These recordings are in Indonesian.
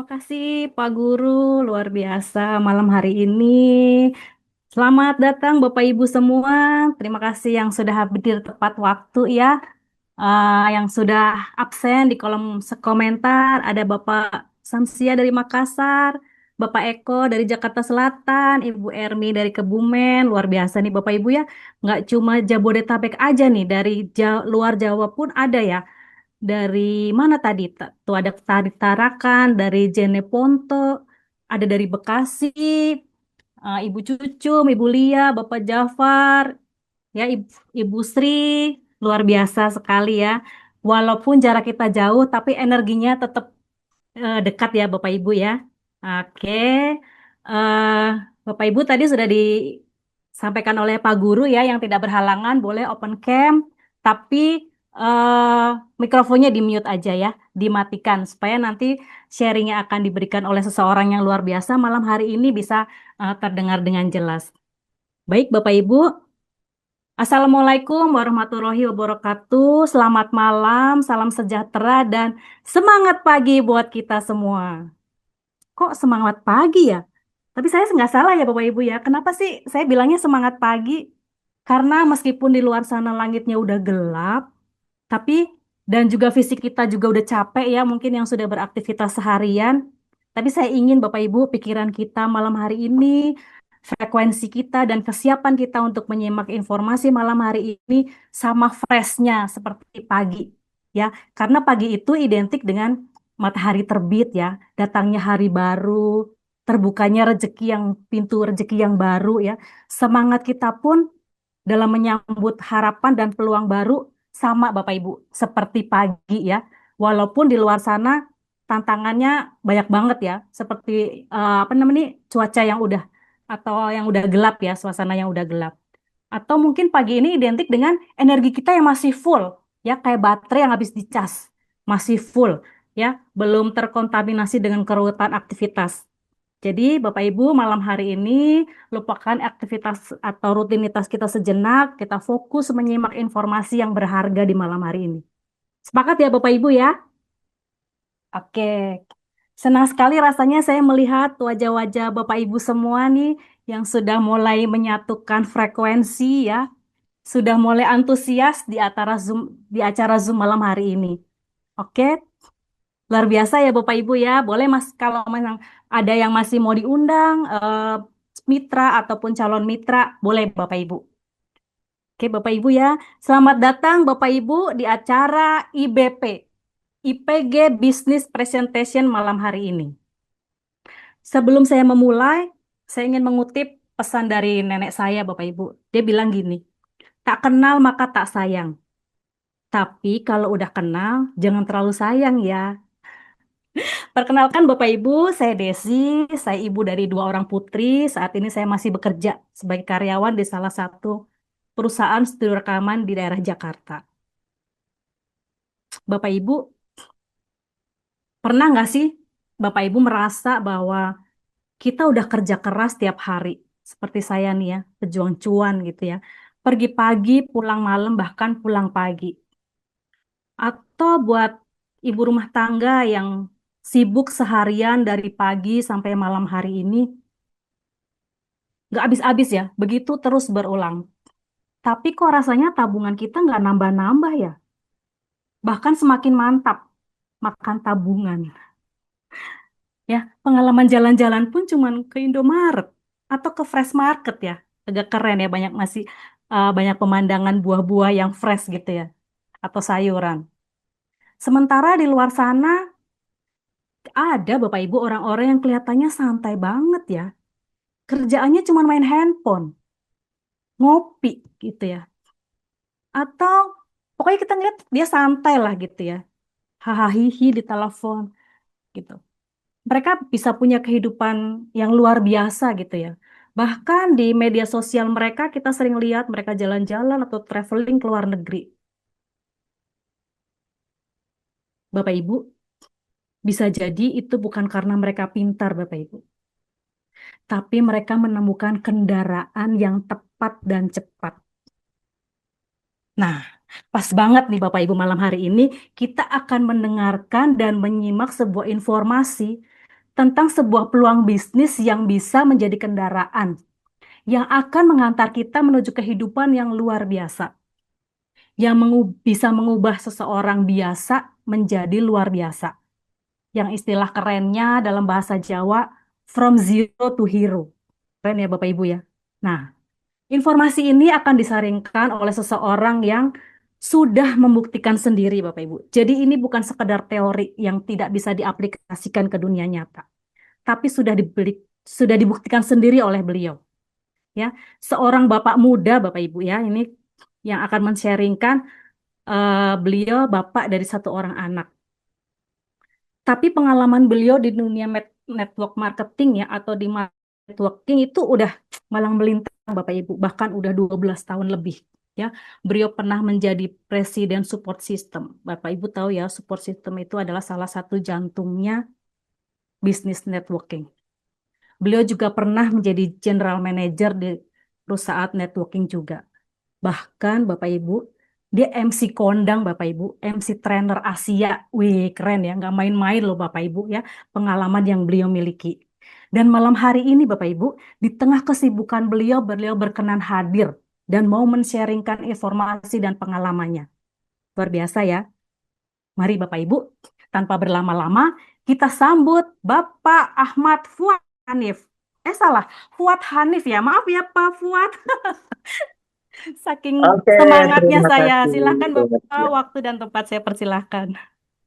Terima kasih Pak Guru, luar biasa malam hari ini. Selamat datang Bapak Ibu semua. Terima kasih yang sudah hadir tepat waktu ya. Yang sudah absen di kolom komentar ada Bapak Samsia dari Makassar, Bapak Eko dari Jakarta Selatan, Ibu Ermi dari Kebumen. Luar biasa nih Bapak Ibu ya. Nggak cuma Jabodetabek aja nih, dari luar Jawa pun ada ya. Dari mana tadi? Tuh ada Tari Tarakan, dari Jeneponto, ada dari Bekasi, Ibu Cucum, Ibu Lia, Bapak Jafar, ya Ibu Sri, luar biasa sekali ya. Walaupun jarak kita jauh, tapi energinya tetap dekat ya Bapak Ibu ya. Oke, eh, Bapak Ibu tadi sudah disampaikan oleh Pak Guru ya, yang tidak berhalangan boleh open cam, tapi mikrofonnya di mute aja ya, dimatikan supaya nanti sharingnya akan diberikan oleh seseorang yang luar biasa malam hari ini bisa terdengar dengan jelas. Baik Bapak Ibu, Assalamualaikum warahmatullahi wabarakatuh. Selamat malam, salam sejahtera dan semangat pagi buat kita semua. Kok semangat pagi ya? Tapi saya nggak salah ya Bapak Ibu ya. Kenapa sih saya bilangnya semangat pagi? Karena meskipun di luar sana langitnya udah gelap, tapi dan juga fisik kita juga udah capek ya, mungkin yang sudah beraktivitas seharian. Tapi saya ingin Bapak Ibu pikiran kita malam hari ini, frekuensi kita dan kesiapan kita untuk menyimak informasi malam hari ini sama freshnya seperti pagi ya. Karena pagi itu identik dengan matahari terbit ya, datangnya hari baru, terbukanya pintu rezeki yang baru ya. Semangat kita pun dalam menyambut harapan dan peluang baru sama Bapak Ibu, seperti pagi ya. Walaupun di luar sana tantangannya banyak banget ya, seperti apa namanya nih, cuaca yang udah atau yang udah gelap ya, suasana yang udah gelap. Atau mungkin pagi ini identik dengan energi kita yang masih full ya, kayak baterai yang habis dicas, masih full ya, belum terkontaminasi dengan keruwetan aktivitas. Jadi, Bapak Ibu, malam hari ini lupakan aktivitas atau rutinitas kita sejenak, kita fokus menyimak informasi yang berharga di malam hari ini. Sepakat ya, Bapak Ibu ya? Oke. Senang sekali rasanya saya melihat wajah-wajah Bapak Ibu semua nih yang sudah mulai menyatukan frekuensi ya, sudah mulai antusias di acara Zoom malam hari ini. Oke, luar biasa ya Bapak Ibu ya. Boleh Mas kalau memang ada yang masih mau diundang mitra ataupun calon mitra, boleh Bapak Ibu. Oke Bapak Ibu ya. Selamat datang Bapak Ibu di acara IBP, IPG Business Presentation malam hari ini. Sebelum saya memulai, saya ingin mengutip pesan dari nenek saya Bapak Ibu. Dia bilang gini, tak kenal maka tak sayang. Tapi kalau udah kenal, jangan terlalu sayang ya. Perkenalkan Bapak Ibu, saya Desi, saya ibu dari dua orang putri. Saat ini saya masih bekerja sebagai karyawan di salah satu perusahaan studio rekaman di daerah Jakarta. Bapak Ibu, pernah nggak sih Bapak Ibu merasa bahwa kita udah kerja keras tiap hari, seperti saya nih ya, pejuang cuan gitu ya. Pergi pagi, pulang malam, bahkan pulang pagi. Atau buat ibu rumah tangga yang sibuk seharian dari pagi sampai malam hari ini, nggak habis-habis ya, begitu terus berulang. Tapi kok rasanya tabungan kita nggak nambah-nambah ya? Bahkan semakin mantap makan tabungan. Ya, pengalaman jalan-jalan pun cuman ke Indomaret atau ke Fresh Market ya. Agak keren ya, banyak pemandangan buah-buah yang fresh gitu ya, atau sayuran. Sementara di luar sana ada Bapak Ibu orang-orang yang kelihatannya santai banget ya. Kerjaannya cuma main handphone, ngopi gitu ya. Atau pokoknya kita ngeliat dia santai lah gitu ya. Hahaha di telepon gitu. Mereka bisa punya kehidupan yang luar biasa gitu ya. Bahkan di media sosial mereka kita sering lihat mereka jalan-jalan atau traveling ke luar negeri. Bapak Ibu, bisa jadi itu bukan karena mereka pintar Bapak Ibu, tapi mereka menemukan kendaraan yang tepat dan cepat. Nah, pas banget nih Bapak Ibu malam hari ini kita akan mendengarkan dan menyimak sebuah informasi tentang sebuah peluang bisnis yang bisa menjadi kendaraan yang akan mengantar kita menuju kehidupan yang luar biasa, yang bisa mengubah seseorang biasa menjadi luar biasa. Yang istilah kerennya dalam bahasa Jawa, from zero to hero. Keren ya Bapak Ibu ya. Nah, informasi ini akan disaringkan oleh seseorang yang sudah membuktikan sendiri Bapak Ibu. Jadi ini bukan sekedar teori yang tidak bisa diaplikasikan ke dunia nyata, tapi sudah dibuktikan sendiri oleh beliau. Ya, seorang bapak muda Bapak Ibu ya, ini yang akan men-sharingkan, beliau bapak dari satu orang anak. Tapi pengalaman beliau di dunia network marketing ya atau di networking itu udah malang melintang Bapak Ibu, bahkan udah 12 tahun lebih ya. Beliau pernah menjadi presiden support system. Bapak Ibu tahu ya, support system itu adalah salah satu jantungnya bisnis networking. Beliau juga pernah menjadi general manager di perusahaan networking juga. Bahkan Bapak Ibu, dia MC kondang Bapak Ibu, MC trainer Asia. Wih, keren ya, nggak main-main loh Bapak Ibu ya, pengalaman yang beliau miliki. Dan malam hari ini Bapak Ibu, di tengah kesibukan beliau, beliau berkenan hadir dan mau men-sharingkan informasi dan pengalamannya. Luar biasa ya. Mari Bapak Ibu, tanpa berlama-lama, kita sambut Bapak Ahmad Fuad Hanif. Salah, Fuad Hanif ya. Maaf ya Pak Fuad. Saking Oke, semangatnya terima saya. kasih. Silahkan Bapak, waktu dan tempat saya persilahkan.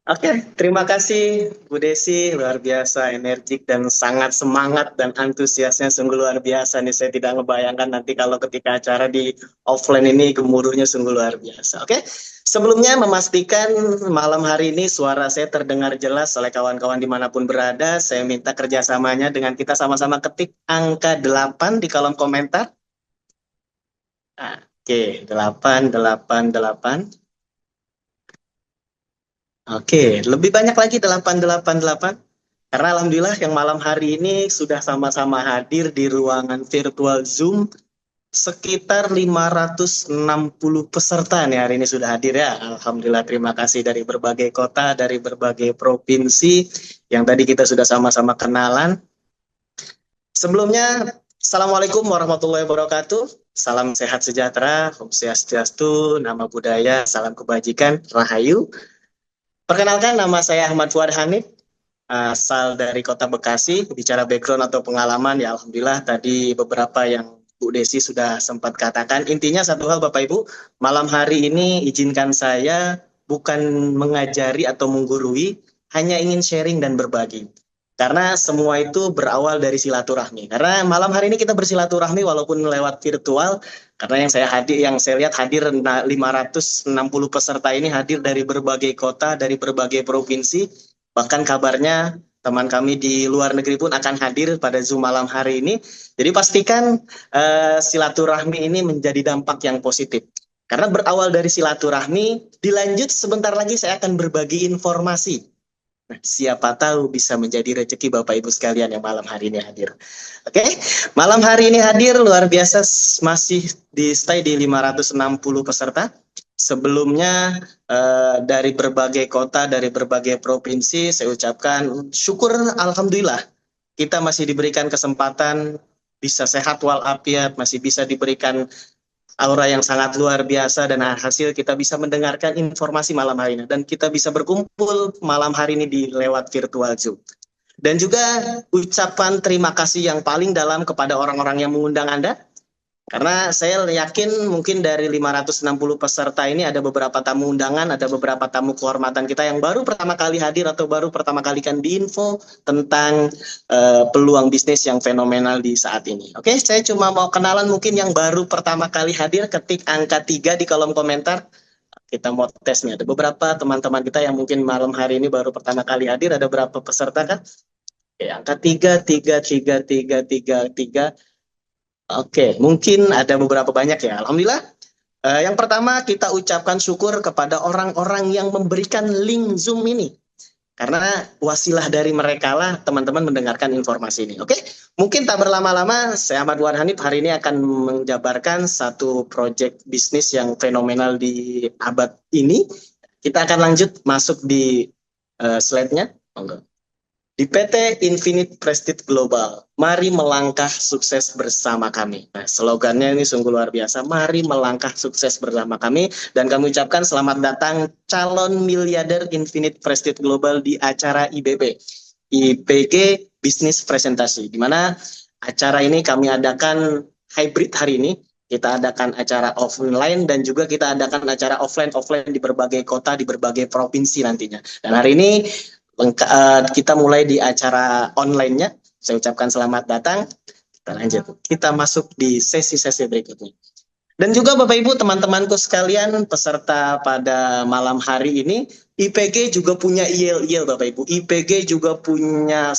Oke, terima kasih Bu Desi, luar biasa energik dan sangat semangat dan antusiasnya sungguh luar biasa nih. Saya tidak ngebayangkan nanti kalau ketika acara di offline ini gemuruhnya sungguh luar biasa. Oke, sebelumnya memastikan malam hari ini suara saya terdengar jelas oleh kawan-kawan dimanapun berada. Saya minta kerjasamanya dengan kita sama-sama ketik angka 8 di kolom komentar. Oke, 8, 8, 8. Oke, lebih banyak lagi 888. Karena alhamdulillah yang malam hari ini sudah sama-sama hadir di ruangan virtual Zoom sekitar 560 peserta nih hari ini sudah hadir ya. Alhamdulillah, terima kasih dari berbagai kota, dari berbagai provinsi yang tadi kita sudah sama-sama kenalan. Sebelumnya, Assalamualaikum warahmatullahi wabarakatuh. Salam sehat sejahtera, Om Swastiastu, nama budaya, salam kebajikan, Rahayu. Perkenalkan, nama saya Ahmad Fuad Hanif, asal dari Kota Bekasi. Bicara background atau pengalaman, ya alhamdulillah tadi beberapa yang Bu Desi sudah sempat katakan. Intinya satu hal Bapak Ibu, malam hari ini izinkan saya bukan mengajari atau menggurui, hanya ingin sharing dan berbagi. Karena semua itu berawal dari silaturahmi. Karena malam hari ini kita bersilaturahmi walaupun lewat virtual, karena yang saya lihat hadir 560 peserta ini hadir dari berbagai kota, dari berbagai provinsi. Bahkan kabarnya teman kami di luar negeri pun akan hadir pada Zoom malam hari ini. Jadi pastikan silaturahmi ini menjadi dampak yang positif. Karena berawal dari silaturahmi, dilanjut sebentar lagi saya akan berbagi informasi. Nah, siapa tahu bisa menjadi rezeki Bapak Ibu sekalian yang malam hari ini hadir. Oke, malam hari ini hadir luar biasa, masih di stay di 560 peserta. Sebelumnya dari berbagai kota, dari berbagai provinsi, saya ucapkan syukur alhamdulillah kita masih diberikan kesempatan bisa sehat walafiat, masih bisa diberikan aura yang sangat luar biasa dan hasil kita bisa mendengarkan informasi malam hari ini dan kita bisa berkumpul malam hari ini di lewat virtual Zoom. Dan juga ucapan terima kasih yang paling dalam kepada orang-orang yang mengundang Anda. Karena saya yakin mungkin dari 560 peserta ini ada beberapa tamu undangan, ada beberapa tamu kehormatan kita yang baru pertama kali hadir atau baru pertama kali kan diinfo tentang peluang bisnis yang fenomenal di saat ini. Oke, saya cuma mau kenalan mungkin yang baru pertama kali hadir, ketik angka 3 di kolom komentar. Kita mau tes nih, ada beberapa teman-teman kita yang mungkin malam hari ini baru pertama kali hadir, ada berapa peserta kan? Oke, angka 3, 3, 3, 3, 3, 3. Oke, mungkin ada beberapa banyak ya. Alhamdulillah. Yang pertama kita ucapkan syukur kepada orang-orang yang memberikan link Zoom ini. Karena wasilah dari mereka lah teman-teman mendengarkan informasi ini. Oke, mungkin tak berlama-lama, saya Ahmad Fuad Hanif hari ini akan menjabarkan satu proyek bisnis yang fenomenal di abad ini. Kita akan lanjut masuk di slide-nya. di PT Infinite Prestige Global. Mari melangkah sukses bersama kami. Nah, slogannya ini sungguh luar biasa. Mari melangkah sukses bersama kami. Dan kami ucapkan selamat datang calon miliarder Infinite Prestige Global di acara IBP. IPG Business Presentasi. Di mana acara ini kami adakan hybrid hari ini. Kita adakan acara offline dan juga kita adakan acara offline di berbagai kota, di berbagai provinsi nantinya. Dan hari ini kita mulai di acara online-nya. Saya ucapkan selamat datang. Kita lanjut. Kita masuk di sesi-sesi berikutnya. Dan juga Bapak Ibu, teman-temanku sekalian, peserta pada malam hari ini, IPG juga punya IEL-IEL Bapak Ibu. IPG juga punya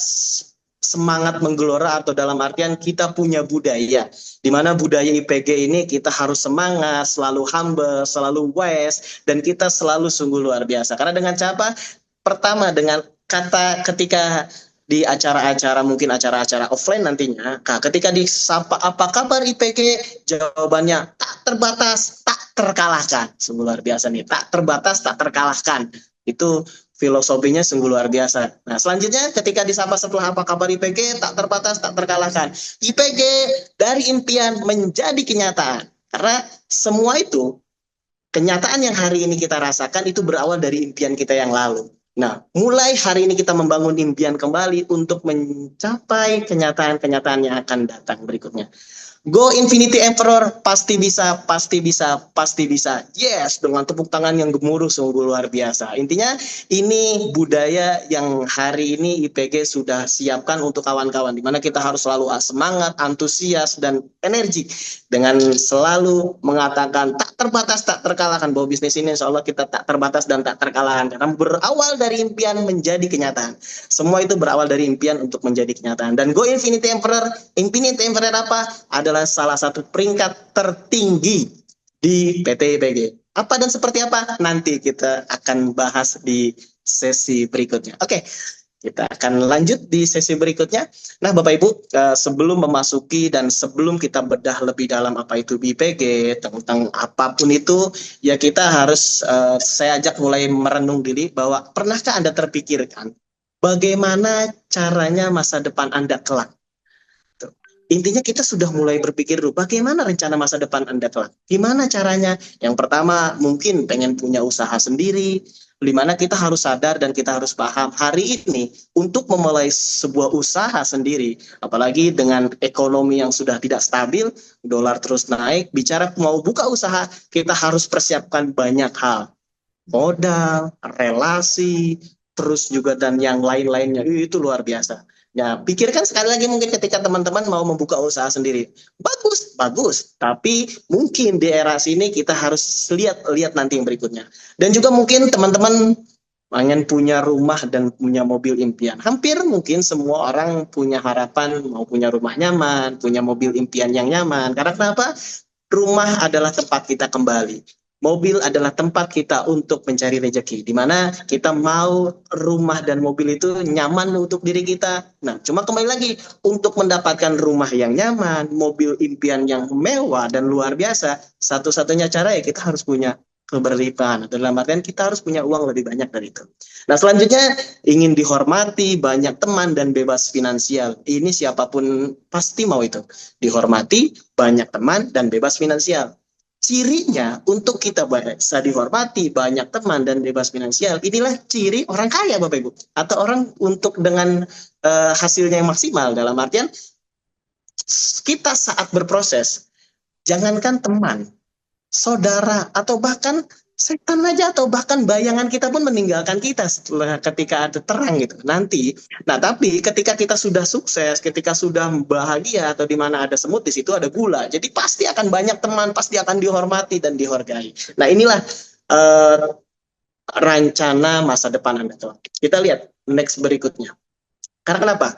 semangat menggelora, atau dalam artian kita punya budaya. Di mana budaya IPG ini kita harus semangat, selalu humble, selalu wise, dan kita selalu sungguh luar biasa. Karena dengan cara pertama, dengan kata ketika di acara-acara, mungkin acara-acara offline nantinya, ketika disapa apa kabar IPG, jawabannya tak terbatas, tak terkalahkan. Sungguh luar biasa nih, tak terbatas, tak terkalahkan. Itu filosofinya sungguh luar biasa. Nah, selanjutnya ketika disapa setelah apa kabar IPG, tak terbatas, tak terkalahkan. IPG dari impian menjadi kenyataan. Karena semua itu, kenyataan yang hari ini kita rasakan itu berawal dari impian kita yang lalu. Nah, mulai hari ini kita membangun impian kembali untuk mencapai kenyataan-kenyataan yang akan datang berikutnya. Go Infinity Emperor, pasti bisa, pasti bisa, pasti bisa. Yes, dengan tepuk tangan yang gemuruh sungguh luar biasa. Intinya ini budaya yang hari ini IPG sudah siapkan untuk kawan-kawan, di mana kita harus selalu semangat, antusias, dan energi dengan selalu mengatakan tak terbatas, tak terkalahkan, bahwa bisnis ini insya Allah kita tak terbatas dan tak terkalahkan, karena berawal dari impian menjadi kenyataan. Semua itu berawal dari impian untuk menjadi kenyataan. Dan Go Infinity Emperor apa? Adalah salah satu peringkat tertinggi di PT IPG. Apa dan seperti apa? Nanti kita akan bahas di sesi berikutnya. Oke, kita akan lanjut di sesi berikutnya. Nah, Bapak Ibu, sebelum memasuki dan sebelum kita bedah lebih dalam apa itu IPG, tentang apapun itu, ya kita harus, saya ajak mulai merenung diri bahwa pernahkah Anda terpikirkan bagaimana caranya masa depan Anda kelak? Intinya kita sudah mulai berpikir dulu, bagaimana rencana masa depan Anda kelak? Gimana caranya? Yang pertama, mungkin pengen punya usaha sendiri, di mana kita harus sadar dan kita harus paham hari ini untuk memulai sebuah usaha sendiri, apalagi dengan ekonomi yang sudah tidak stabil, dolar terus naik, bicara mau buka usaha, kita harus persiapkan banyak hal. Modal, relasi, terus juga dan yang lain-lainnya, itu luar biasa. Ya, pikirkan sekali lagi mungkin ketika teman-teman mau membuka usaha sendiri. Bagus, bagus. Tapi mungkin di era sini kita harus lihat nanti yang berikutnya. Dan juga mungkin teman-teman pengen punya rumah dan punya mobil impian. Hampir mungkin semua orang punya harapan mau punya rumah nyaman, punya mobil impian yang nyaman. Karena kenapa? Rumah adalah tempat kita kembali. Mobil adalah tempat kita untuk mencari rezeki, di mana kita mau rumah dan mobil itu nyaman untuk diri kita. Nah, cuma kembali lagi, untuk mendapatkan rumah yang nyaman, mobil impian yang mewah dan luar biasa, satu-satunya cara ya kita harus punya keberlimpahan. Dalam artian kita harus punya uang lebih banyak dari itu. Nah, selanjutnya ingin dihormati, banyak teman dan bebas finansial. Ini siapapun pasti mau itu. Dihormati, banyak teman dan bebas finansial. Cirinya untuk kita bisa dihormati, banyak teman dan bebas finansial, inilah ciri orang kaya Bapak Ibu, atau orang untuk dengan hasilnya yang maksimal. Dalam artian kita saat berproses, jangankan teman, saudara, atau bahkan setan aja, atau bahkan bayangan kita pun meninggalkan kita setelah ketika ada terang gitu nanti. Nah, tapi ketika kita sudah sukses, ketika sudah bahagia, atau di mana ada semut, di situ ada gula. Jadi pasti akan banyak teman, pasti akan dihormati dan dihargai. Nah, inilah rencana masa depan Anda tuh. Kita lihat next berikutnya. Karena kenapa?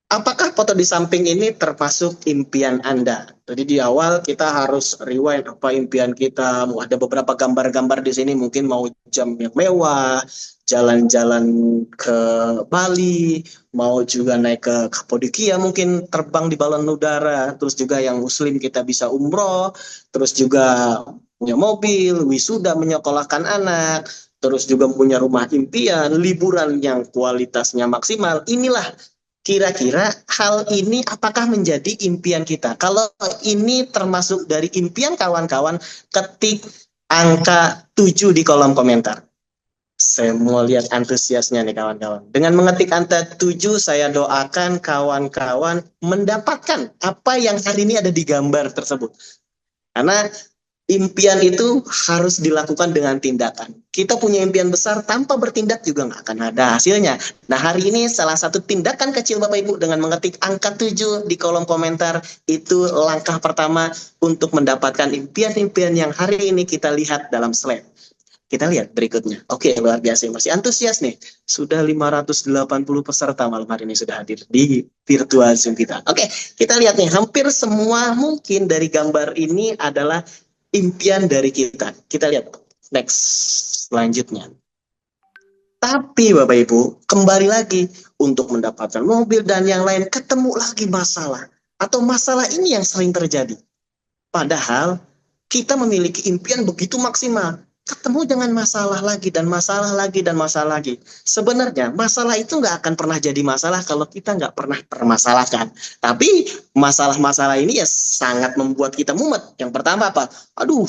Apakah foto di samping ini termasuk impian Anda? Jadi di awal kita harus rewind apa impian kita. Ada beberapa gambar-gambar di sini, mungkin mau jam yang mewah, jalan-jalan ke Bali, mau juga naik ke Kapadokia, mungkin terbang di balon udara. Terus juga yang muslim kita bisa umroh, terus juga punya mobil, wisuda, menyekolahkan anak, terus juga punya rumah impian, liburan yang kualitasnya maksimal. Inilah kira-kira hal ini apakah menjadi impian kita? Kalau ini termasuk dari impian kawan-kawan, ketik angka 7 di kolom komentar. Saya mau lihat antusiasnya nih kawan-kawan. Dengan mengetik angka 7, saya doakan kawan-kawan mendapatkan apa yang hari ini ada di gambar tersebut. Karena impian itu harus dilakukan dengan tindakan. Kita punya impian besar, tanpa bertindak juga nggak akan ada hasilnya. Nah, hari ini salah satu tindakan kecil Bapak Ibu dengan mengetik angka 7 di kolom komentar, itu langkah pertama untuk mendapatkan impian-impian yang hari ini kita lihat dalam slide. Kita lihat berikutnya. Oke, luar biasa. Masih antusias nih. Sudah 580 peserta malam hari ini sudah hadir di virtual Zoom kita. Oke, kita lihat nih. Hampir semua mungkin dari gambar ini adalah impian dari kita. Kita lihat next selanjutnya. Tapi Bapak Ibu, kembali lagi untuk mendapatkan mobil dan yang lain, ketemu lagi masalah. Atau masalah ini yang sering terjadi. Padahal kita memiliki impian begitu maksimal. Ketemu dengan masalah lagi dan masalah lagi dan masalah lagi. Sebenarnya masalah itu nggak akan pernah jadi masalah kalau kita nggak pernah permasalahkan. Tapi masalah-masalah ini ya sangat membuat kita mumet. Yang pertama apa? Aduh,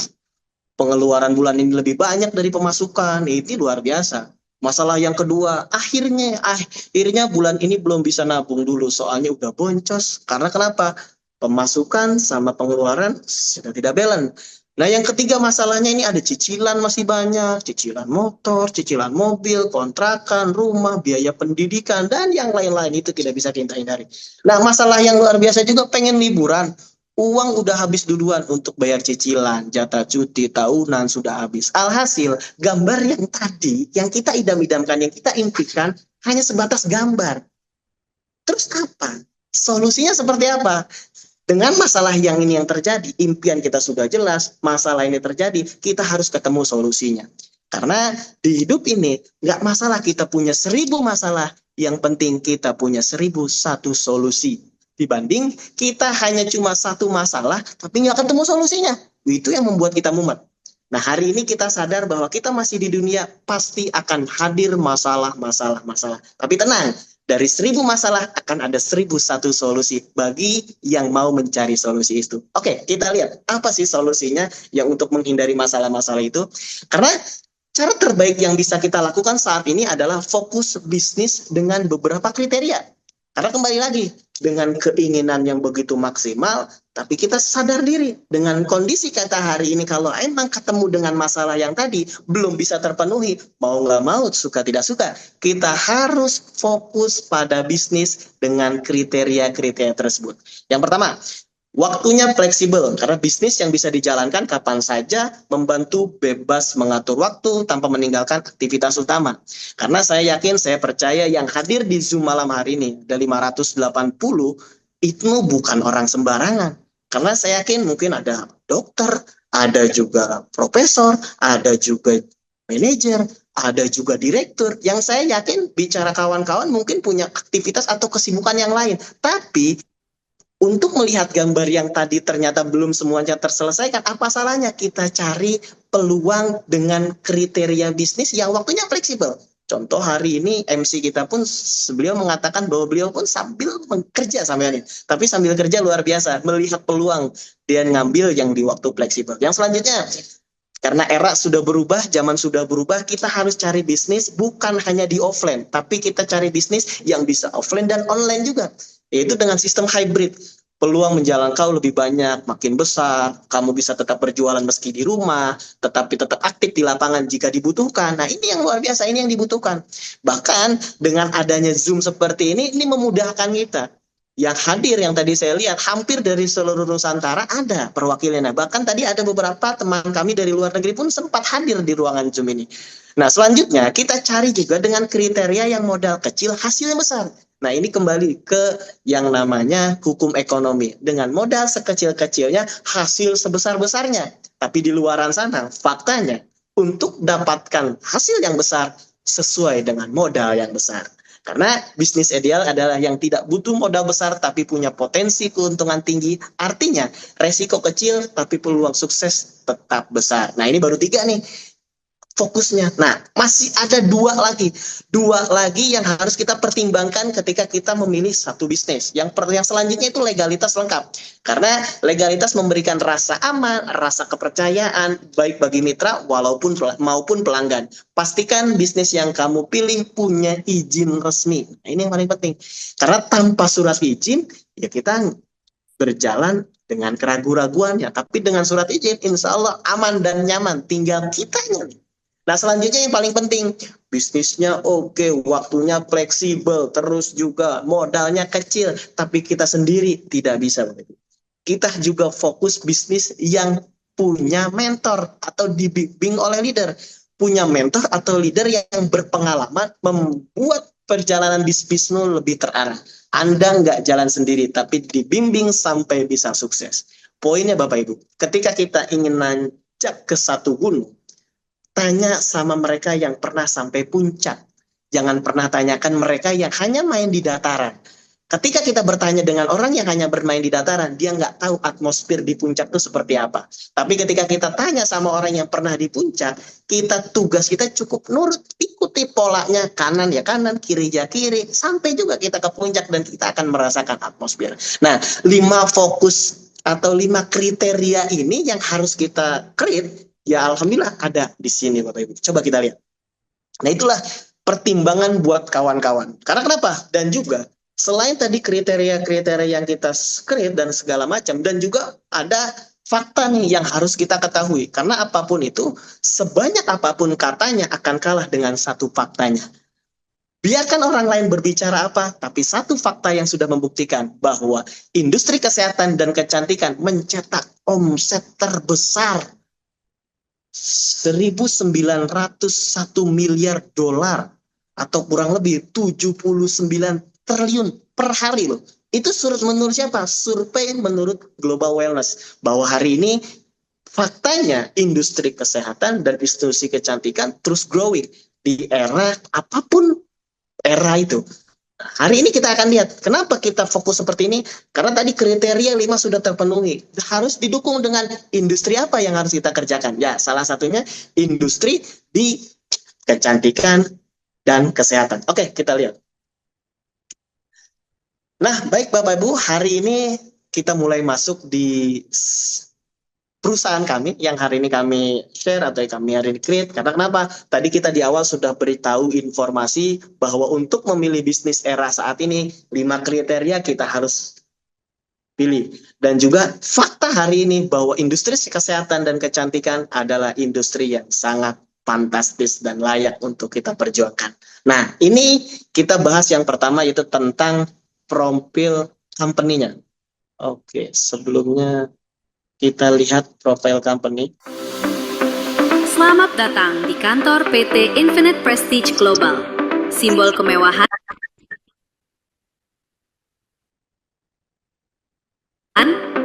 pengeluaran bulan ini lebih banyak dari pemasukan. Itu luar biasa. Masalah yang kedua, akhirnya bulan ini belum bisa nabung dulu, soalnya udah boncos. Karena kenapa? Pemasukan sama pengeluaran sudah tidak balance. Nah, yang ketiga masalahnya ini ada cicilan masih banyak, cicilan motor, cicilan mobil, kontrakan, rumah, biaya pendidikan, dan yang lain-lain itu tidak bisa kita hindari. Nah, masalah yang luar biasa juga pengen liburan. Uang udah habis duluan untuk bayar cicilan, jatah cuti tahunan sudah habis. Alhasil, gambar yang tadi, yang kita idam-idamkan, yang kita impikan, hanya sebatas gambar. Terus apa? Solusinya seperti apa? Dengan masalah yang ini yang terjadi, impian kita sudah jelas, masalah ini terjadi, kita harus ketemu solusinya. Karena di hidup ini, nggak masalah kita punya 1000 masalah, yang penting kita punya 1001 solusi. Dibanding kita hanya cuma satu masalah, tapi nggak ketemu solusinya. Itu yang membuat kita mumet. Nah, hari ini kita sadar bahwa kita masih di dunia, pasti akan hadir masalah. Tapi tenang, dari 1000 masalah akan ada 1001 solusi bagi yang mau mencari solusi itu. Oke, kita lihat apa sih solusinya yang untuk menghindari masalah-masalah itu. Karena cara terbaik yang bisa kita lakukan saat ini adalah fokus bisnis dengan beberapa kriteria. Karena kembali lagi, dengan keinginan yang begitu maksimal, tapi kita sadar diri dengan kondisi kata hari ini, kalau emang ketemu dengan masalah yang tadi belum bisa terpenuhi, mau nggak mau, suka tidak suka, kita harus fokus pada bisnis dengan kriteria-kriteria tersebut. Yang pertama, waktunya fleksibel, karena bisnis yang bisa dijalankan kapan saja, membantu bebas mengatur waktu tanpa meninggalkan aktivitas utama. Karena saya yakin, saya percaya yang hadir di Zoom malam hari ini, ada 580, itu bukan orang sembarangan. Karena saya yakin mungkin ada dokter, ada juga profesor, ada juga manajer, ada juga direktur. Yang saya yakin bicara kawan-kawan mungkin punya aktivitas atau kesibukan yang lain. Tapi untuk melihat gambar yang tadi ternyata belum semuanya terselesaikan, apa salahnya kita cari peluang dengan kriteria bisnis yang waktunya fleksibel. Contoh hari ini MC kita pun beliau mengatakan bahwa beliau pun sambil bekerja sampai ini. Tapi sambil kerja luar biasa, melihat peluang dia ngambil yang di waktu fleksibel. Yang selanjutnya, karena era sudah berubah, zaman sudah berubah, kita harus cari bisnis bukan hanya di offline, tapi kita cari bisnis yang bisa offline dan online juga. Yaitu dengan sistem hybrid. Peluang menjangkau lebih banyak, makin besar, kamu bisa tetap berjualan meski di rumah, tetapi tetap aktif di lapangan jika dibutuhkan. Nah, ini yang luar biasa, ini yang dibutuhkan. Bahkan dengan adanya Zoom seperti ini memudahkan kita. Yang hadir, yang tadi saya lihat, hampir dari seluruh Nusantara ada perwakilannya. Bahkan tadi ada beberapa teman kami dari luar negeri pun sempat hadir di ruangan Zoom ini. Nah, selanjutnya kita cari juga dengan kriteria yang modal kecil, hasilnya besar. Nah, ini kembali ke yang namanya hukum ekonomi. Dengan modal sekecil-kecilnya, hasil sebesar-besarnya. Tapi di luaran sana, faktanya, untuk dapatkan hasil yang besar, sesuai dengan modal yang besar. Karena bisnis ideal adalah yang tidak butuh modal besar, tapi punya potensi keuntungan tinggi. Artinya, resiko kecil, tapi peluang sukses tetap besar. Nah, ini baru 3 nih. fokusnya. Nah, masih ada dua lagi yang harus kita pertimbangkan ketika kita memilih satu bisnis. Yang selanjutnya itu legalitas lengkap, karena legalitas memberikan rasa aman, rasa kepercayaan baik bagi mitra maupun pelanggan. Pastikan bisnis yang kamu pilih punya izin resmi. Nah, ini yang paling penting, karena tanpa surat izin ya kita berjalan dengan keraguan-raguan ya, tapi dengan surat izin insya Allah aman dan nyaman, tinggal kitanya. Nah, selanjutnya yang paling penting, bisnisnya oke, waktunya fleksibel, terus juga modalnya kecil, tapi kita sendiri tidak bisa. Kita juga fokus bisnis yang punya mentor atau dibimbing oleh leader. Punya mentor atau leader yang berpengalaman membuat perjalanan bisnismu lebih terarah. Anda nggak jalan sendiri, tapi dibimbing sampai bisa sukses. Poinnya Bapak Ibu, ketika kita ingin nanjak ke satu gunung, tanya sama mereka yang pernah sampai puncak. Jangan pernah tanyakan mereka yang hanya main di dataran. Ketika kita bertanya dengan orang yang hanya bermain di dataran, dia nggak tahu atmosfer di puncak itu seperti apa. Tapi ketika kita tanya sama orang yang pernah di puncak, tugas kita cukup nurut, ikuti polanya, kanan ya kanan, kiri ya kiri, sampai juga kita ke puncak dan kita akan merasakan atmosfer. Nah, 5 fokus atau 5 kriteria ini yang harus kita create, ya alhamdulillah ada di sini Bapak Ibu. Coba kita lihat. Nah, itulah pertimbangan buat kawan-kawan. Karena kenapa? Dan juga selain tadi kriteria-kriteria yang kita create dan segala macam, dan juga ada fakta nih yang harus kita ketahui. Karena apapun itu, sebanyak apapun katanya akan kalah dengan satu faktanya. Biarkan orang lain berbicara apa, tapi satu fakta yang sudah membuktikan bahwa industri kesehatan dan kecantikan mencetak omset terbesar 1.901 miliar dolar atau kurang lebih 79 triliun per hari loh. Itu menurut siapa? Survei menurut Global Wellness, bahwa hari ini faktanya industri kesehatan dan industri kecantikan terus growing di era apapun era itu. Hari ini kita akan lihat kenapa kita fokus seperti ini, karena tadi kriteria 5 sudah terpenuhi. Harus didukung dengan industri apa yang harus kita kerjakan. Ya, salah satunya industri di kecantikan dan kesehatan. Oke, kita lihat. Nah, baik Bapak Ibu, hari ini kita mulai masuk di perusahaan kami yang hari ini kami share atau yang kami hari ini create. Karena kenapa? Tadi kita di awal sudah beritahu informasi bahwa untuk memilih bisnis era saat ini 5 kriteria kita harus pilih. Dan juga fakta hari ini bahwa industri kesehatan dan kecantikan adalah industri yang sangat fantastis dan layak untuk kita perjuangkan. Nah, ini kita bahas yang pertama yaitu tentang profil company-nya. Oke, sebelumnya kita lihat profil company. Selamat datang di kantor PT Infinite Prestige Global. Simbol kemewahan,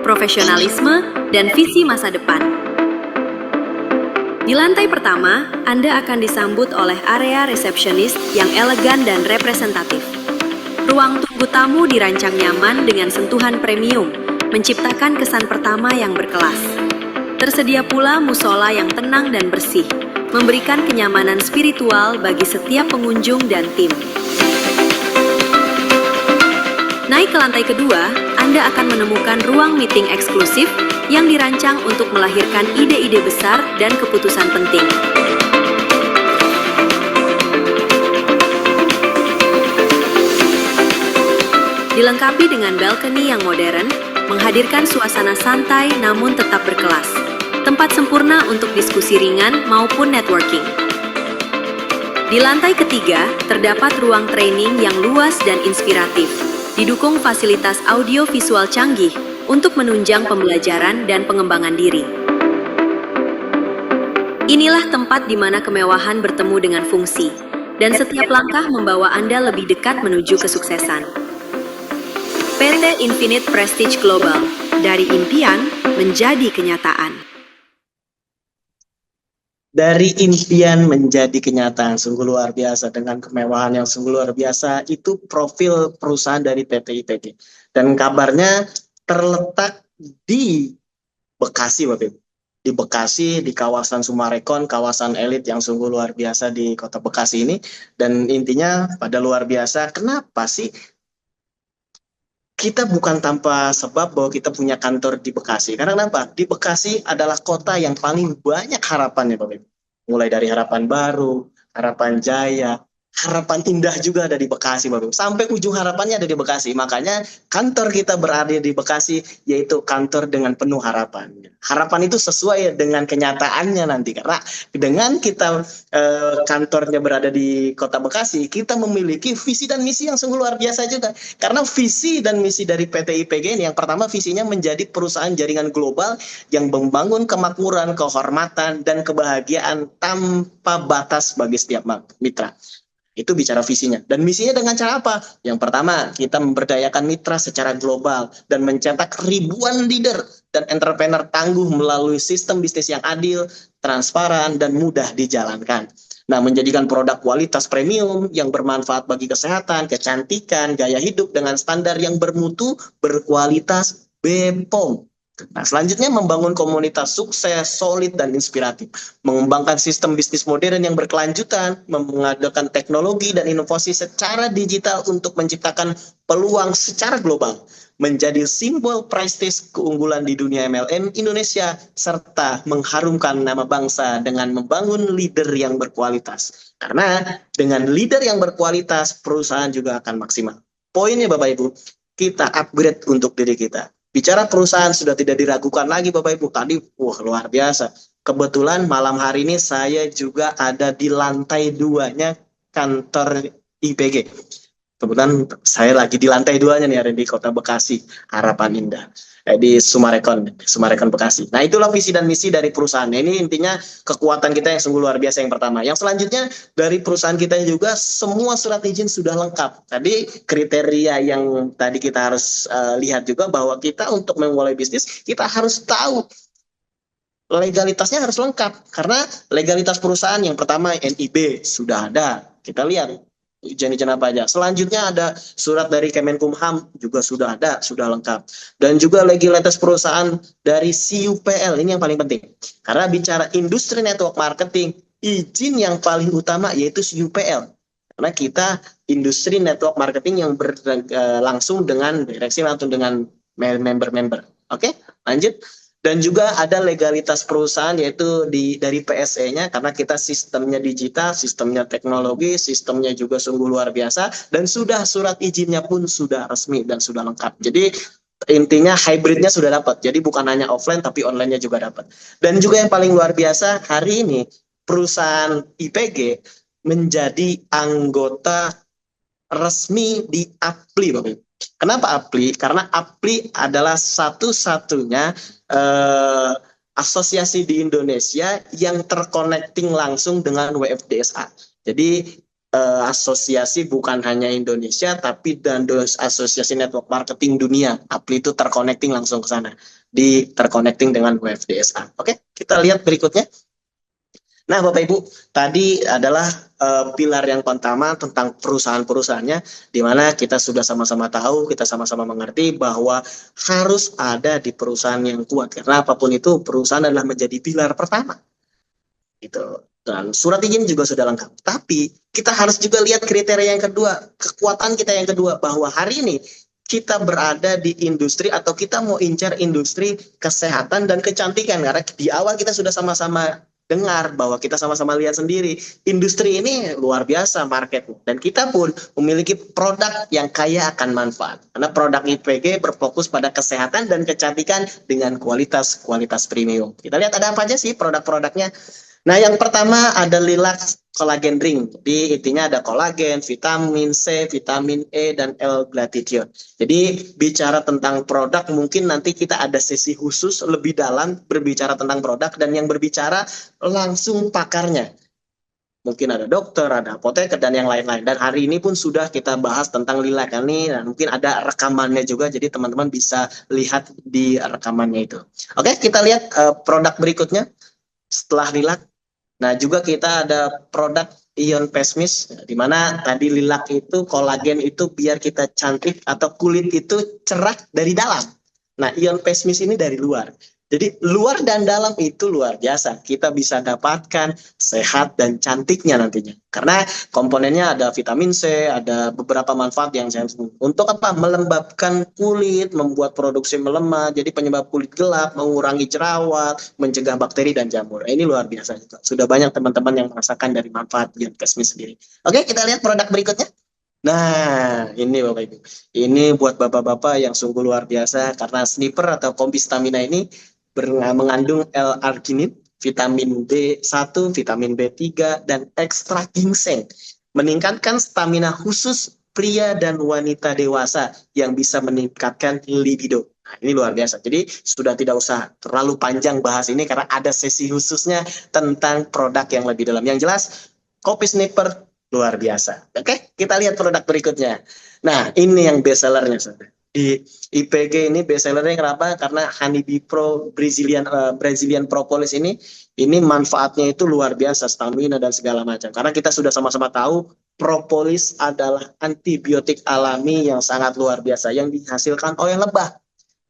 profesionalisme, dan visi masa depan. Di lantai pertama, Anda akan disambut oleh area resepsionis yang elegan dan representatif. Ruang tunggu tamu dirancang nyaman dengan sentuhan premium, menciptakan kesan pertama yang berkelas. Tersedia pula musola yang tenang dan bersih, memberikan kenyamanan spiritual bagi setiap pengunjung dan tim. Naik ke lantai kedua, Anda akan menemukan ruang meeting eksklusif yang dirancang untuk melahirkan ide-ide besar dan keputusan penting. Dilengkapi dengan balkoni yang modern, menghadirkan suasana santai namun tetap berkelas. Tempat sempurna untuk diskusi ringan maupun networking. Di lantai ketiga, terdapat ruang training yang luas dan inspiratif, didukung fasilitas audio visual canggih untuk menunjang pembelajaran dan pengembangan diri. Inilah tempat di mana kemewahan bertemu dengan fungsi, dan setiap langkah membawa Anda lebih dekat menuju kesuksesan. PT Infinite Prestige Global, dari impian menjadi kenyataan. Dari impian menjadi kenyataan, sungguh luar biasa, dengan kemewahan yang sungguh luar biasa. Itu profil perusahaan dari PT IPG. Dan kabarnya terletak di Bekasi, Bapak Ibu. di Bekasi, di kawasan Sumarekon, kawasan elit yang sungguh luar biasa di kota Bekasi ini. Dan intinya pada luar biasa, kenapa sih kita bukan tanpa sebab bahwa kita punya kantor di Bekasi? Karena kenapa? Di Bekasi adalah kota yang paling banyak harapannya, Bapak Ibu. Mulai dari harapan baru, harapan jaya, harapan indah juga ada di Bekasi, Bapak Ibu. Sampai ujung harapannya ada di Bekasi. Makanya kantor kita berada di Bekasi, yaitu kantor dengan penuh harapan. Harapan itu sesuai dengan kenyataannya nanti. Karena dengan kita kantornya berada di kota Bekasi, kita memiliki visi dan misi yang sungguh luar biasa juga. Karena visi dan misi dari PT IPG ini, yang pertama visinya menjadi perusahaan jaringan global yang membangun kemakmuran, kehormatan, dan kebahagiaan tanpa batas bagi setiap mitra. Itu bicara visinya. Dan misinya dengan cara apa? Yang pertama, kita memberdayakan mitra secara global dan mencetak ribuan leader dan entrepreneur tangguh melalui sistem bisnis yang adil, transparan, dan mudah dijalankan. Nah, menjadikan produk kualitas premium yang bermanfaat bagi kesehatan, kecantikan, gaya hidup dengan standar yang bermutu, berkualitas, BPOM. Nah, selanjutnya membangun komunitas sukses, solid, dan inspiratif. Mengembangkan sistem bisnis modern yang berkelanjutan, mengadakan teknologi dan inovasi secara digital untuk menciptakan peluang secara global. Menjadi simbol prestis keunggulan di dunia MLM Indonesia, serta mengharumkan nama bangsa dengan membangun leader yang berkualitas. Karena dengan leader yang berkualitas, perusahaan juga akan maksimal. Poinnya Bapak Ibu, kita upgrade untuk diri kita. Bicara perusahaan sudah tidak diragukan lagi Bapak Ibu. Tadi luar biasa. Kebetulan malam hari ini saya juga ada di lantai 2-nya kantor IPG. Kebetulan saya lagi di lantai 2-nya nih, ada di kota Bekasi, Harapan Indah. Di Sumarekon Bekasi. Nah, itulah visi dan misi dari perusahaan. Ini intinya kekuatan kita yang sungguh luar biasa yang pertama. Yang selanjutnya dari perusahaan kita juga semua surat izin sudah lengkap. Tadi kriteria yang tadi kita harus lihat juga bahwa kita untuk memulai bisnis kita harus tahu legalitasnya harus lengkap. Karena legalitas perusahaan yang pertama NIB sudah ada. Kita lihat izin-izin apa aja. Selanjutnya ada surat dari Kemenkumham juga sudah ada, sudah lengkap. Dan juga legalitas perusahaan dari CUPL, ini yang paling penting. Karena bicara industri network marketing, izin yang paling utama yaitu CUPL. Karena kita industri network marketing yang langsung dengan direksi, langsung dengan member-member. Oke, lanjut. Dan juga ada legalitas perusahaan yaitu dari PSE-nya karena kita sistemnya digital, sistemnya teknologi, sistemnya juga sungguh luar biasa dan sudah surat izinnya pun sudah resmi dan sudah lengkap. Jadi intinya hybridnya sudah dapat. Jadi bukan hanya offline tapi online-nya juga dapat. Dan juga yang paling luar biasa hari ini perusahaan IPG menjadi anggota resmi di APLI, Bapak Ibu. Kenapa APLI? Karena APLI adalah satu-satunya asosiasi di Indonesia yang terconnecting langsung dengan WFDSA. Jadi asosiasi bukan hanya Indonesia, tapi dan asosiasi network marketing dunia. APLI itu terconnecting langsung ke sana, terconnecting dengan WFDSA. Oke, kita lihat berikutnya. Nah, Bapak Ibu, tadi adalah pilar yang pertama tentang perusahaan-perusahaannya, di mana kita sudah sama-sama tahu, kita sama-sama mengerti bahwa harus ada di perusahaan yang kuat. Karena apapun itu, perusahaan adalah menjadi pilar pertama. Gitu. Dan surat izin juga sudah lengkap. Tapi kita harus juga lihat kriteria yang kedua, kekuatan kita yang kedua, bahwa hari ini kita berada di industri atau kita mau incar industri kesehatan dan kecantikan. Karena di awal kita sudah sama-sama dengar bahwa kita sama-sama lihat sendiri industri ini luar biasa marketnya dan kita pun memiliki produk yang kaya akan manfaat karena produk IPG berfokus pada kesehatan dan kecantikan dengan kualitas premium. Kita lihat ada apa aja sih produk-produknya. Nah, yang pertama ada Lilac Collagen Drink. Jadi intinya ada kolagen, vitamin C, vitamin E, dan L-glutathione. Jadi bicara tentang produk mungkin nanti kita ada sesi khusus lebih dalam berbicara tentang produk dan yang berbicara langsung pakarnya. Mungkin ada dokter, ada apoteker, dan yang lain-lain. Dan hari ini pun sudah kita bahas tentang Lilac ini, dan mungkin ada rekamannya juga, jadi teman-teman bisa lihat di rekamannya itu. Oke, kita lihat produk berikutnya setelah Lilac. Nah, juga kita ada produk Ion Pesmis, di mana tadi Lilac itu kolagen itu biar kita cantik atau kulit itu cerah dari dalam. Nah, Ion Pesmis ini dari luar. Jadi luar dan dalam itu luar biasa. Kita bisa dapatkan sehat dan cantiknya nantinya. Karena komponennya ada vitamin C, ada beberapa manfaat yang saya sebut. Untuk apa? Melembabkan kulit, membuat produksi melemah, jadi penyebab kulit gelap, mengurangi jerawat, mencegah bakteri dan jamur. Ini luar biasa. Sudah banyak teman-teman yang merasakan dari manfaat Bionkesmi sendiri. Oke, kita lihat produk berikutnya. Nah, ini Bapak Ibu. Ini buat Bapak-Bapak yang sungguh luar biasa karena sniper atau kombi stamina ini mengandung L-arginin, vitamin B1, vitamin B3, dan ekstrak ginseng. Meningkatkan stamina khusus pria dan wanita dewasa yang bisa meningkatkan libido. Nah, ini luar biasa. Jadi sudah tidak usah terlalu panjang bahas ini karena ada sesi khususnya tentang produk yang lebih dalam. Yang jelas, kopi sniper luar biasa. Oke, kita lihat produk berikutnya. Nah, ini yang best sellernya, saudara. Di IPG ini best sellernya kenapa? Karena Honeybee Pro Brazilian Propolis ini manfaatnya itu luar biasa, stamina dan segala macam. Karena kita sudah sama-sama tahu propolis adalah antibiotik alami yang sangat luar biasa yang dihasilkan oleh lebah.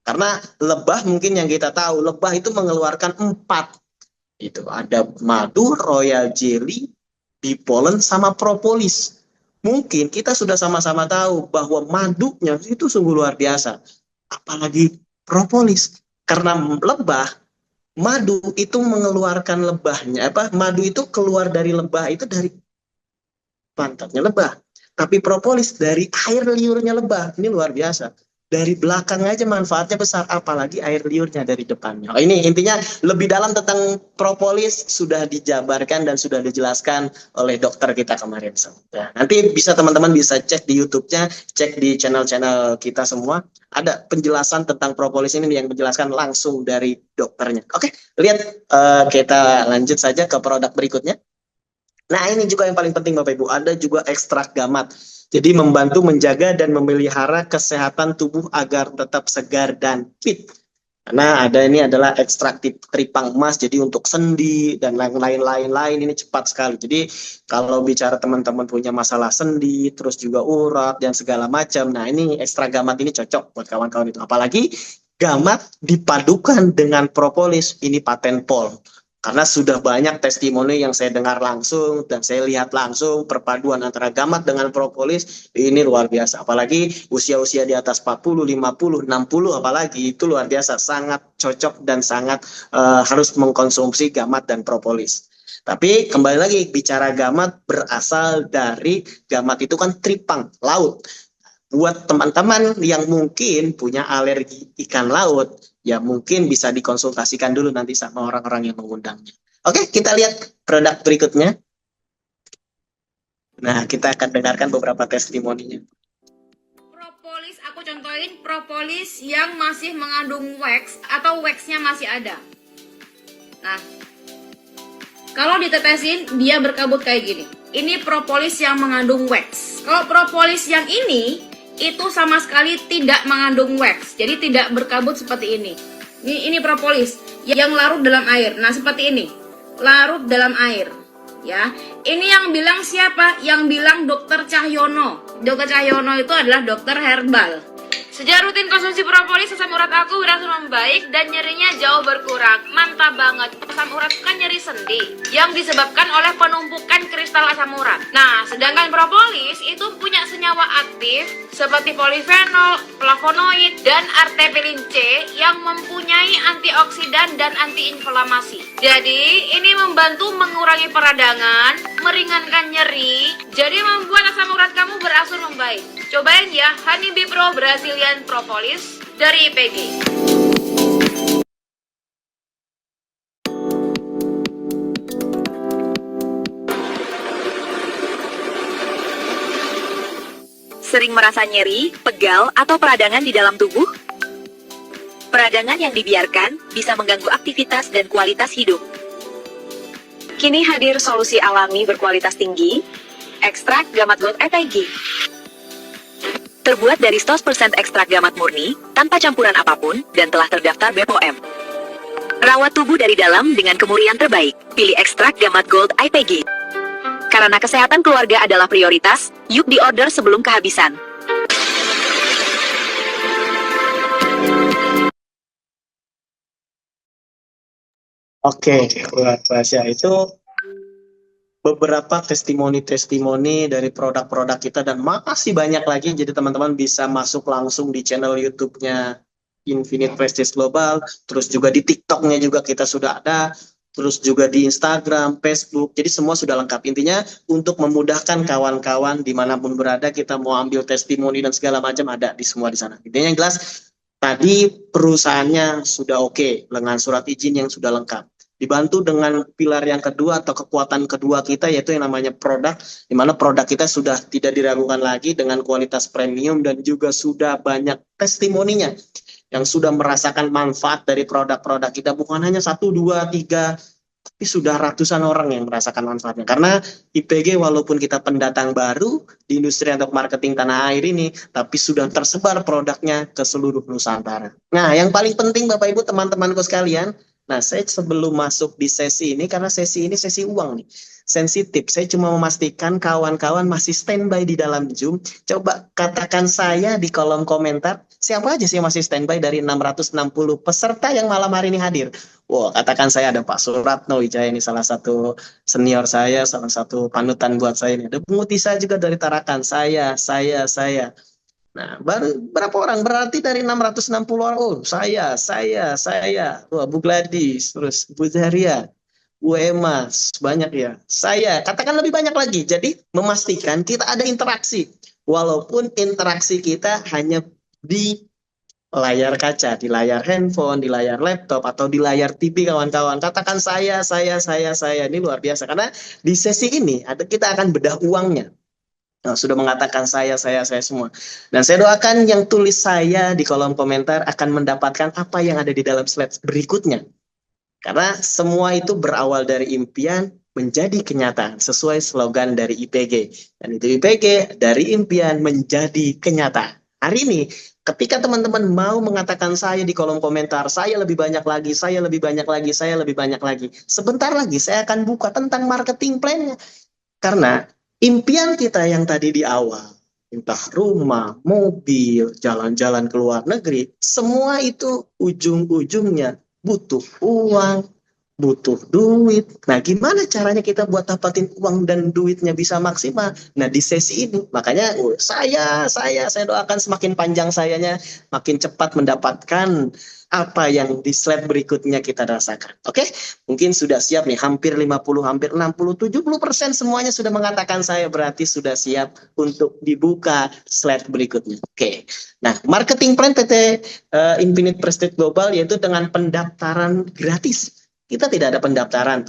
Karena lebah mungkin yang kita tahu, lebah itu mengeluarkan 4. Itu ada madu, royal jelly, bee pollen, sama propolis. Mungkin kita sudah sama-sama tahu bahwa madunya itu sungguh luar biasa. Apalagi propolis. Karena lebah, madu itu mengeluarkan lebahnya. Madu itu keluar dari lebah itu dari pantatnya lebah. Tapi propolis dari air liurnya lebah. Ini luar biasa. Dari belakang aja manfaatnya besar, apalagi air liurnya dari depannya. Ini intinya lebih dalam tentang propolis sudah dijabarkan dan sudah dijelaskan oleh dokter kita kemarin. Ya, nanti teman-teman bisa cek di YouTube-nya, cek di channel-channel kita semua. Ada penjelasan tentang propolis ini yang menjelaskan langsung dari dokternya. Oke, lihat kita lanjut saja ke produk berikutnya. Nah, ini juga yang paling penting Bapak Ibu, ada juga ekstrak gamat. Jadi membantu menjaga dan memelihara kesehatan tubuh agar tetap segar dan fit. Karena ini adalah ekstrak tripang emas, jadi untuk sendi dan lain-lain ini cepat sekali. Jadi kalau bicara teman-teman punya masalah sendi, terus juga urat dan segala macam, nah ini ekstrak gamat ini cocok buat kawan-kawan itu. Apalagi gamat dipadukan dengan propolis, ini paten Pol. Karena sudah banyak testimoni yang saya dengar langsung dan saya lihat langsung perpaduan antara gamat dengan propolis ini luar biasa. Apalagi usia-usia di atas 40, 50, 60 apalagi itu luar biasa. Sangat cocok dan sangat harus mengkonsumsi gamat dan propolis. Tapi kembali lagi bicara gamat berasal dari gamat itu kan tripang, laut. Buat teman-teman yang mungkin punya alergi ikan laut, ya mungkin bisa dikonsultasikan dulu nanti sama orang-orang yang mengundangnya. Oke, kita lihat produk berikutnya. Nah, kita akan dengarkan beberapa testimoninya. Propolis, aku contohin propolis yang masih mengandung wax atau waxnya masih ada. Nah, kalau ditetesin dia berkabut kayak gini. Ini propolis yang mengandung wax. Kalau propolis yang ini itu sama sekali tidak mengandung wax, jadi tidak berkabut seperti ini. Ini propolis yang larut dalam air. Nah, seperti ini, larut dalam air. Ya, ini yang bilang siapa? Yang bilang Dokter Cahyono. Dokter Cahyono itu adalah dokter herbal. Sejak rutin konsumsi propolis, asam urat aku berangsur membaik dan nyerinya jauh berkurang. Mantap banget. Asam urat kan nyeri sendi yang disebabkan oleh penumpukan kristal asam urat. Nah, sedangkan propolis itu punya senyawa aktif seperti polifenol, flavonoid, dan artepilin C yang mempunyai antioksidan dan antiinflamasi. Jadi, ini membantu mengurangi peradangan, meringankan nyeri, jadi membuat asam urat kamu berangsur membaik. Cobain ya, Honeybee Pro Brazilian Propolis dari IPG. Sering merasa nyeri, pegal, atau peradangan di dalam tubuh? Peradangan yang dibiarkan bisa mengganggu aktivitas dan kualitas hidup. Kini hadir solusi alami berkualitas tinggi, ekstrak gamat gold IPG. Terbuat dari 100% ekstrak gamat murni, tanpa campuran apapun, dan telah terdaftar BPOM. Rawat tubuh dari dalam dengan kemurian terbaik. Pilih ekstrak gamat gold IPG. Karena kesehatan keluarga adalah prioritas, yuk diorder sebelum kehabisan. Oke, buat Basya itu beberapa testimoni-testimoni dari produk-produk kita dan masih banyak lagi. Jadi teman-teman bisa masuk langsung di channel YouTube-nya Infinite Prestige Global, terus juga di TikTok-nya juga kita sudah ada, terus juga di Instagram, Facebook. Jadi semua sudah lengkap. Intinya untuk memudahkan kawan-kawan dimanapun berada, kita mau ambil testimoni dan segala macam ada di semua di sana. Intinya yang jelas tadi perusahaannya sudah oke dengan surat izin yang sudah lengkap. Dibantu dengan pilar yang kedua atau kekuatan kedua kita yaitu yang namanya produk, di mana produk kita sudah tidak diragukan lagi dengan kualitas premium dan juga sudah banyak testimoninya yang sudah merasakan manfaat dari produk-produk kita, bukan hanya satu, dua, tiga, tapi sudah ratusan orang yang merasakan manfaatnya. Karena IPG walaupun kita pendatang baru di industri atau marketing tanah air ini, tapi sudah tersebar produknya ke seluruh Nusantara. Nah, yang paling penting Bapak Ibu teman-temanku sekalian, nah saya sebelum masuk di sesi ini, karena sesi ini sesi uang nih, sensitif, saya cuma memastikan kawan-kawan masih standby di dalam Zoom. Coba katakan saya di kolom komentar, siapa aja sih yang masih standby dari 660 peserta yang malam hari ini hadir? Wah, katakan saya ada Pak Suratno Wijaya, ini salah satu senior saya, salah satu panutan buat saya ini. Ada Bung Mutisa juga dari Tarakan, saya. Nah, baru berapa orang? Berarti dari 660 orang, oh saya. Wah, Bu Gladys, terus Bu Zaria, Bu Emma, banyak ya. Saya, katakan lebih banyak lagi. Jadi, memastikan kita ada interaksi. Walaupun interaksi kita hanya di layar kaca, di layar handphone, di layar laptop, atau di layar TV kawan-kawan. Katakan saya. Ini luar biasa. Karena di sesi ini kita akan bedah uangnya. Nah, sudah mengatakan saya semua. Dan saya doakan yang tulis saya di kolom komentar akan mendapatkan apa yang ada di dalam slide berikutnya. Karena semua itu berawal dari impian menjadi kenyataan sesuai slogan dari IPG. Dan itu IPG dari impian menjadi kenyataan. Hari ini ketika teman-teman mau mengatakan saya di kolom komentar, saya lebih banyak lagi, saya lebih banyak lagi, saya lebih banyak lagi. Sebentar lagi saya akan buka tentang marketing plan-nya. Karena impian kita yang tadi di awal, entah rumah, mobil, jalan-jalan ke luar negeri, semua itu ujung-ujungnya butuh uang, butuh duit. Nah, gimana caranya kita buat dapatin uang dan duitnya bisa maksimal? Nah, di sesi ini, makanya saya doakan semakin panjang sayanya, makin cepat mendapatkan apa yang di slide berikutnya kita rasakan. Oke, mungkin sudah siap nih, hampir 50, hampir 60, 70% semuanya sudah mengatakan saya, berarti sudah siap untuk dibuka slide berikutnya. Oke, nah marketing plan PT Infinite Prestige Global yaitu dengan pendaftaran gratis. Kita tidak ada pendaftaran,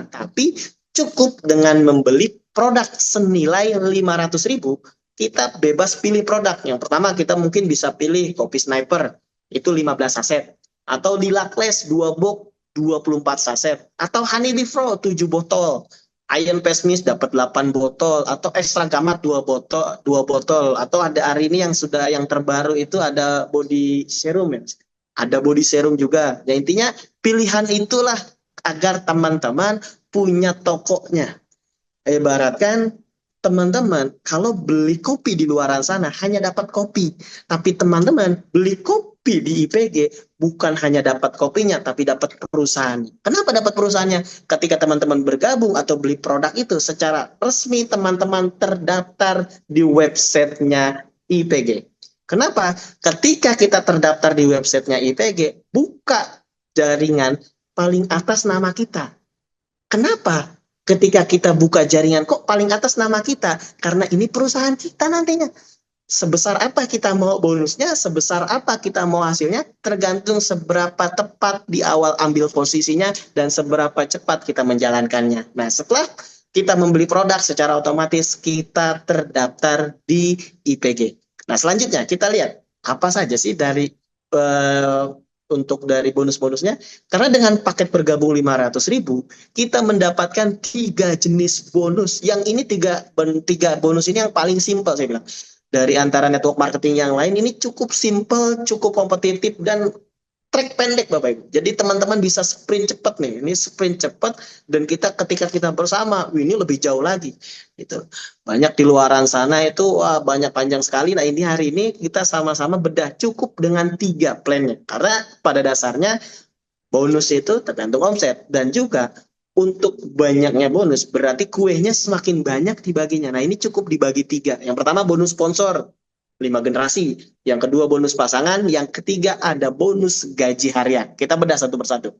tapi cukup dengan membeli produk senilai 500.000, kita bebas pilih produk. Yang pertama kita mungkin bisa pilih kopi sniper, itu 15 saset. Atau di Lacles 2 box 24 saset. Atau Honeybee Pro 7 botol. Iron Pesmis dapat 8 botol. Atau Extra Gamat 2 botol. Atau ada hari ini yang terbaru itu ada body serum ya. Ada body serum juga. Ya intinya pilihan itulah agar teman-teman punya tokonya. Ibaratkan teman-teman kalau beli kopi di luaran sana hanya dapat kopi, tapi teman-teman beli kopi di IPG bukan hanya dapat kopinya tapi dapat perusahaan. Kenapa dapat perusahaannya? Ketika teman-teman bergabung atau beli produk itu secara resmi, teman-teman terdaftar di websitenya IPG. Kenapa? Ketika kita terdaftar di websitenya IPG, buka jaringan paling atas nama kita. Kenapa? Ketika kita buka jaringan, kok paling atas nama kita? Karena ini perusahaan kita nantinya. Sebesar apa kita mau bonusnya, sebesar apa kita mau hasilnya, tergantung seberapa tepat di awal ambil posisinya dan seberapa cepat kita menjalankannya. Nah, setelah kita membeli produk, secara otomatis kita terdaftar di IPG. Nah, selanjutnya kita lihat apa saja sih dari untuk dari bonus-bonusnya. Karena dengan paket bergabung 500.000, kita mendapatkan 3 jenis bonus. Yang ini tiga bonus ini yang paling simpel saya bilang. Dari antara network marketing yang lain, ini cukup simpel, cukup kompetitif, dan track pendek Bapak Ibu. Jadi teman-teman bisa sprint cepat nih. Ini sprint cepat dan ketika kita bersama, ini lebih jauh lagi. Gitu. Banyak di luaran sana itu banyak panjang sekali. Nah, ini hari ini kita sama-sama bedah cukup dengan 3 plannya. Karena pada dasarnya Bonus itu tergantung omset. Dan juga untuk banyaknya bonus, berarti kuenya semakin banyak dibaginya. Nah, ini cukup dibagi 3. Yang pertama bonus sponsor, 5 generasi. Yang kedua bonus pasangan. Yang ketiga ada bonus gaji harian. Kita bedah satu persatu.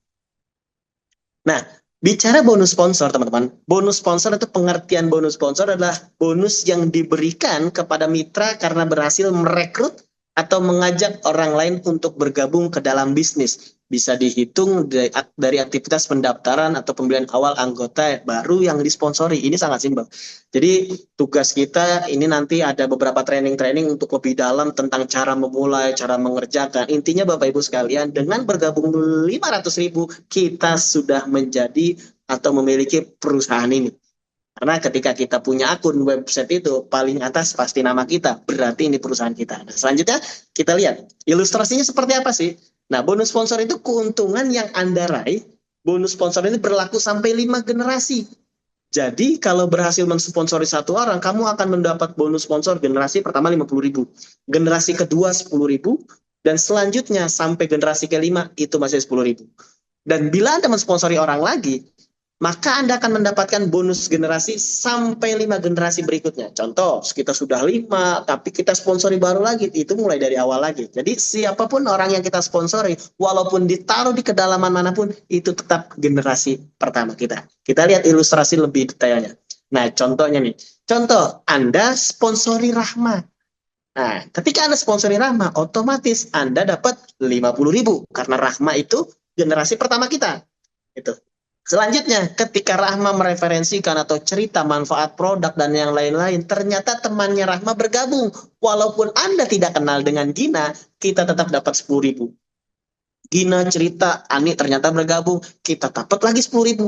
Nah, bicara bonus sponsor, teman-teman. Bonus sponsor itu pengertian bonus sponsor adalah bonus yang diberikan kepada mitra karena berhasil merekrut atau mengajak orang lain untuk bergabung ke dalam bisnis. Bisa dihitung dari aktivitas pendaftaran atau pembelian awal anggota baru yang disponsori. Ini sangat simpel. Jadi tugas kita ini nanti ada beberapa training-training untuk lebih dalam tentang cara memulai, cara mengerjakan. Intinya Bapak Ibu sekalian, dengan bergabung 500.000, kita sudah menjadi atau memiliki perusahaan ini. Karena ketika kita punya akun website itu, paling atas pasti nama kita. Berarti ini perusahaan kita. Nah, selanjutnya kita lihat ilustrasinya seperti apa sih. Nah, bonus sponsor itu keuntungan yang Anda raih. Bonus sponsor ini berlaku sampai 5 generasi. Jadi kalau berhasil mensponsori satu orang, kamu akan mendapat bonus sponsor generasi pertama 50.000, generasi kedua 10.000, dan selanjutnya sampai generasi kelima itu masih 10.000. Dan bila Anda mensponsori orang lagi, maka Anda akan mendapatkan bonus generasi sampai 5 generasi berikutnya. Contoh, kita sudah 5, tapi kita sponsori baru lagi, itu mulai dari awal lagi. Jadi siapapun orang yang kita sponsori, walaupun ditaruh di kedalaman manapun, itu tetap generasi pertama kita. Kita lihat ilustrasi lebih detailnya. Nah, contohnya nih. Contoh, Anda sponsori Rahma. Nah, ketika Anda sponsori Rahma, otomatis Anda dapat 50.000. Karena Rahma itu generasi pertama kita. Itu. Selanjutnya, ketika Rahma mereferensikan atau cerita manfaat produk dan yang lain-lain, ternyata temannya Rahma bergabung. Walaupun Anda tidak kenal dengan Gina, kita tetap dapat 10.000. Gina cerita, Ani ternyata bergabung, kita dapat lagi 10.000.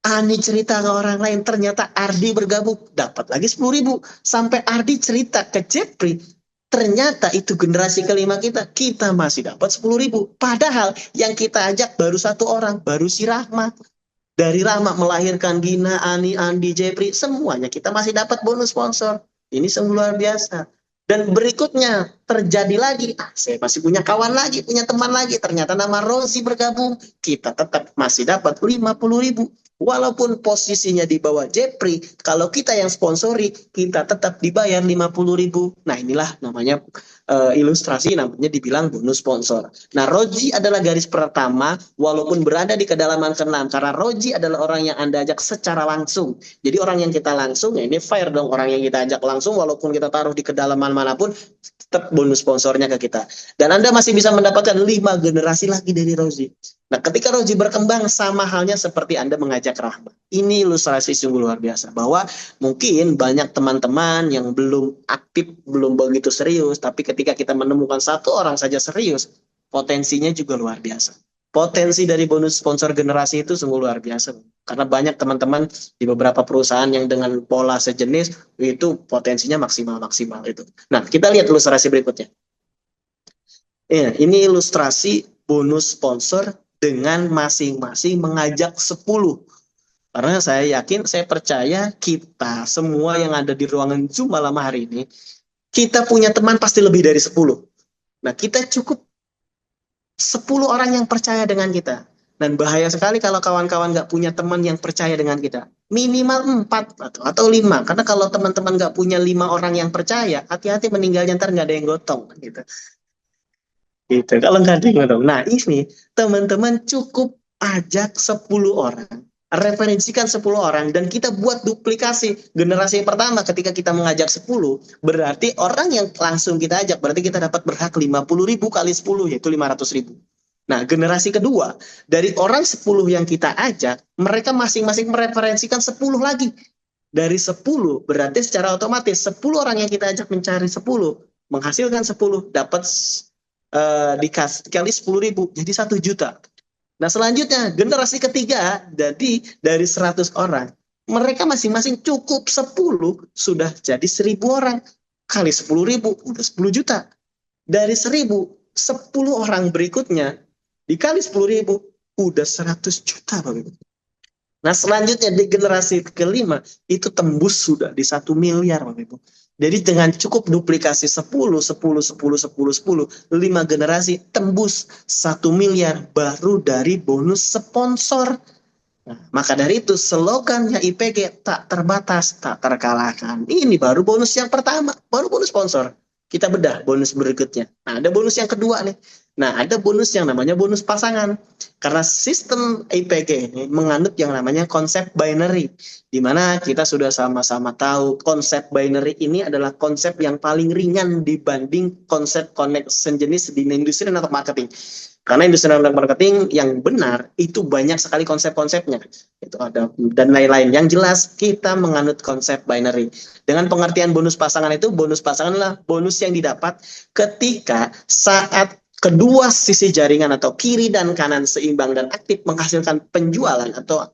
Ani cerita ke orang lain, ternyata Ardi bergabung, dapat lagi 10.000. Sampai Ardi cerita ke Jepri, ternyata itu generasi kelima kita masih dapat 10.000. Padahal yang kita ajak baru satu orang, baru si Rahma. Dari Rahma melahirkan Gina, Ani, Andi, Jepri, semuanya kita masih dapat bonus sponsor. Ini sungguh luar biasa. Dan berikutnya terjadi lagi, saya masih punya kawan lagi, punya teman lagi, ternyata nama Rosi bergabung, kita tetap masih dapat 50.000. Walaupun posisinya di bawah Jepri, kalau kita yang sponsori, kita tetap dibayar 50.000. Nah, inilah namanya ilustrasi, namanya dibilang bonus sponsor. Nah, Roji adalah garis pertama, walaupun berada di kedalaman ke-6, karena Roji adalah orang yang Anda ajak secara langsung. Jadi orang yang kita langsung, ya ini fair dong, orang yang kita ajak langsung, walaupun kita taruh di kedalaman manapun, tetap bonus sponsornya ke kita. Dan Anda masih bisa mendapatkan 5 generasi lagi dari Roji. Nah, ketika Roji berkembang, sama halnya seperti Anda mengajak Rahma. Ini ilustrasi sungguh luar biasa, bahwa mungkin banyak teman-teman yang belum aktif, belum begitu serius, tapi ketika kita menemukan satu orang saja serius, potensinya juga luar biasa. Potensi dari bonus sponsor generasi itu sungguh luar biasa. Karena banyak teman-teman di beberapa perusahaan yang dengan pola sejenis, itu potensinya maksimal-maksimal itu. Nah, kita lihat ilustrasi berikutnya. Ya, ini ilustrasi bonus sponsor dengan masing-masing mengajak 10. Karena saya yakin, saya percaya kita semua yang ada di ruangan Zoom malam hari ini, kita punya teman pasti lebih dari 10. Nah, kita cukup 10 orang yang percaya dengan kita. Dan bahaya sekali kalau kawan-kawan nggak punya teman yang percaya dengan kita. Minimal 4 atau 5. Karena kalau teman-teman nggak punya 5 orang yang percaya, hati-hati meninggalnya ntar nggak ada yang gotong. Gitu. Kalau nggak ada yang gotong. Nah, ini teman-teman cukup ajak 10 orang. Referensikan 10 orang dan kita buat duplikasi. Generasi pertama ketika kita mengajak 10, berarti orang yang langsung kita ajak, berarti kita dapat berhak 50.000 kali 10, yaitu 500.000. Nah, generasi kedua, dari orang 10 yang kita ajak, mereka masing-masing mereferensikan 10 lagi. Dari 10, berarti secara otomatis 10 orang yang kita ajak mencari 10, menghasilkan 10, dapat dikali 10.000, jadi 1 juta. Nah, selanjutnya generasi ketiga, jadi dari 100 orang, mereka masing-masing cukup 10 sudah jadi 1.000 orang. Kali 10.000 udah 10 juta. Dari 1.000, 10 orang berikutnya dikali 10.000 udah 100 juta, Bapak Ibu. Nah, selanjutnya di generasi kelima itu tembus sudah di 1 miliar, Bapak Ibu. Jadi dengan cukup duplikasi 10, 10, 10, 10, 10, 5 generasi tembus 1 miliar baru dari bonus sponsor. Nah, maka dari itu slogannya IPG tak terbatas, tak terkalahkan. Ini baru bonus yang pertama, baru bonus sponsor. Kita bedah bonus berikutnya. Nah, ada bonus yang kedua nih. Nah, ada bonus yang namanya bonus pasangan. Karena sistem IPG ini menganut yang namanya konsep binary. Di mana kita sudah sama-sama tahu konsep binary ini adalah konsep yang paling ringan dibanding konsep connection jenis di industri atau marketing. Karena industri network marketing yang benar itu banyak sekali konsep-konsepnya. Itu ada dan lain-lain. Yang jelas kita menganut konsep binary. Dengan pengertian bonus pasangan itu, bonus pasangan adalah bonus yang didapat ketika saat kedua sisi jaringan atau kiri dan kanan seimbang dan aktif menghasilkan penjualan atau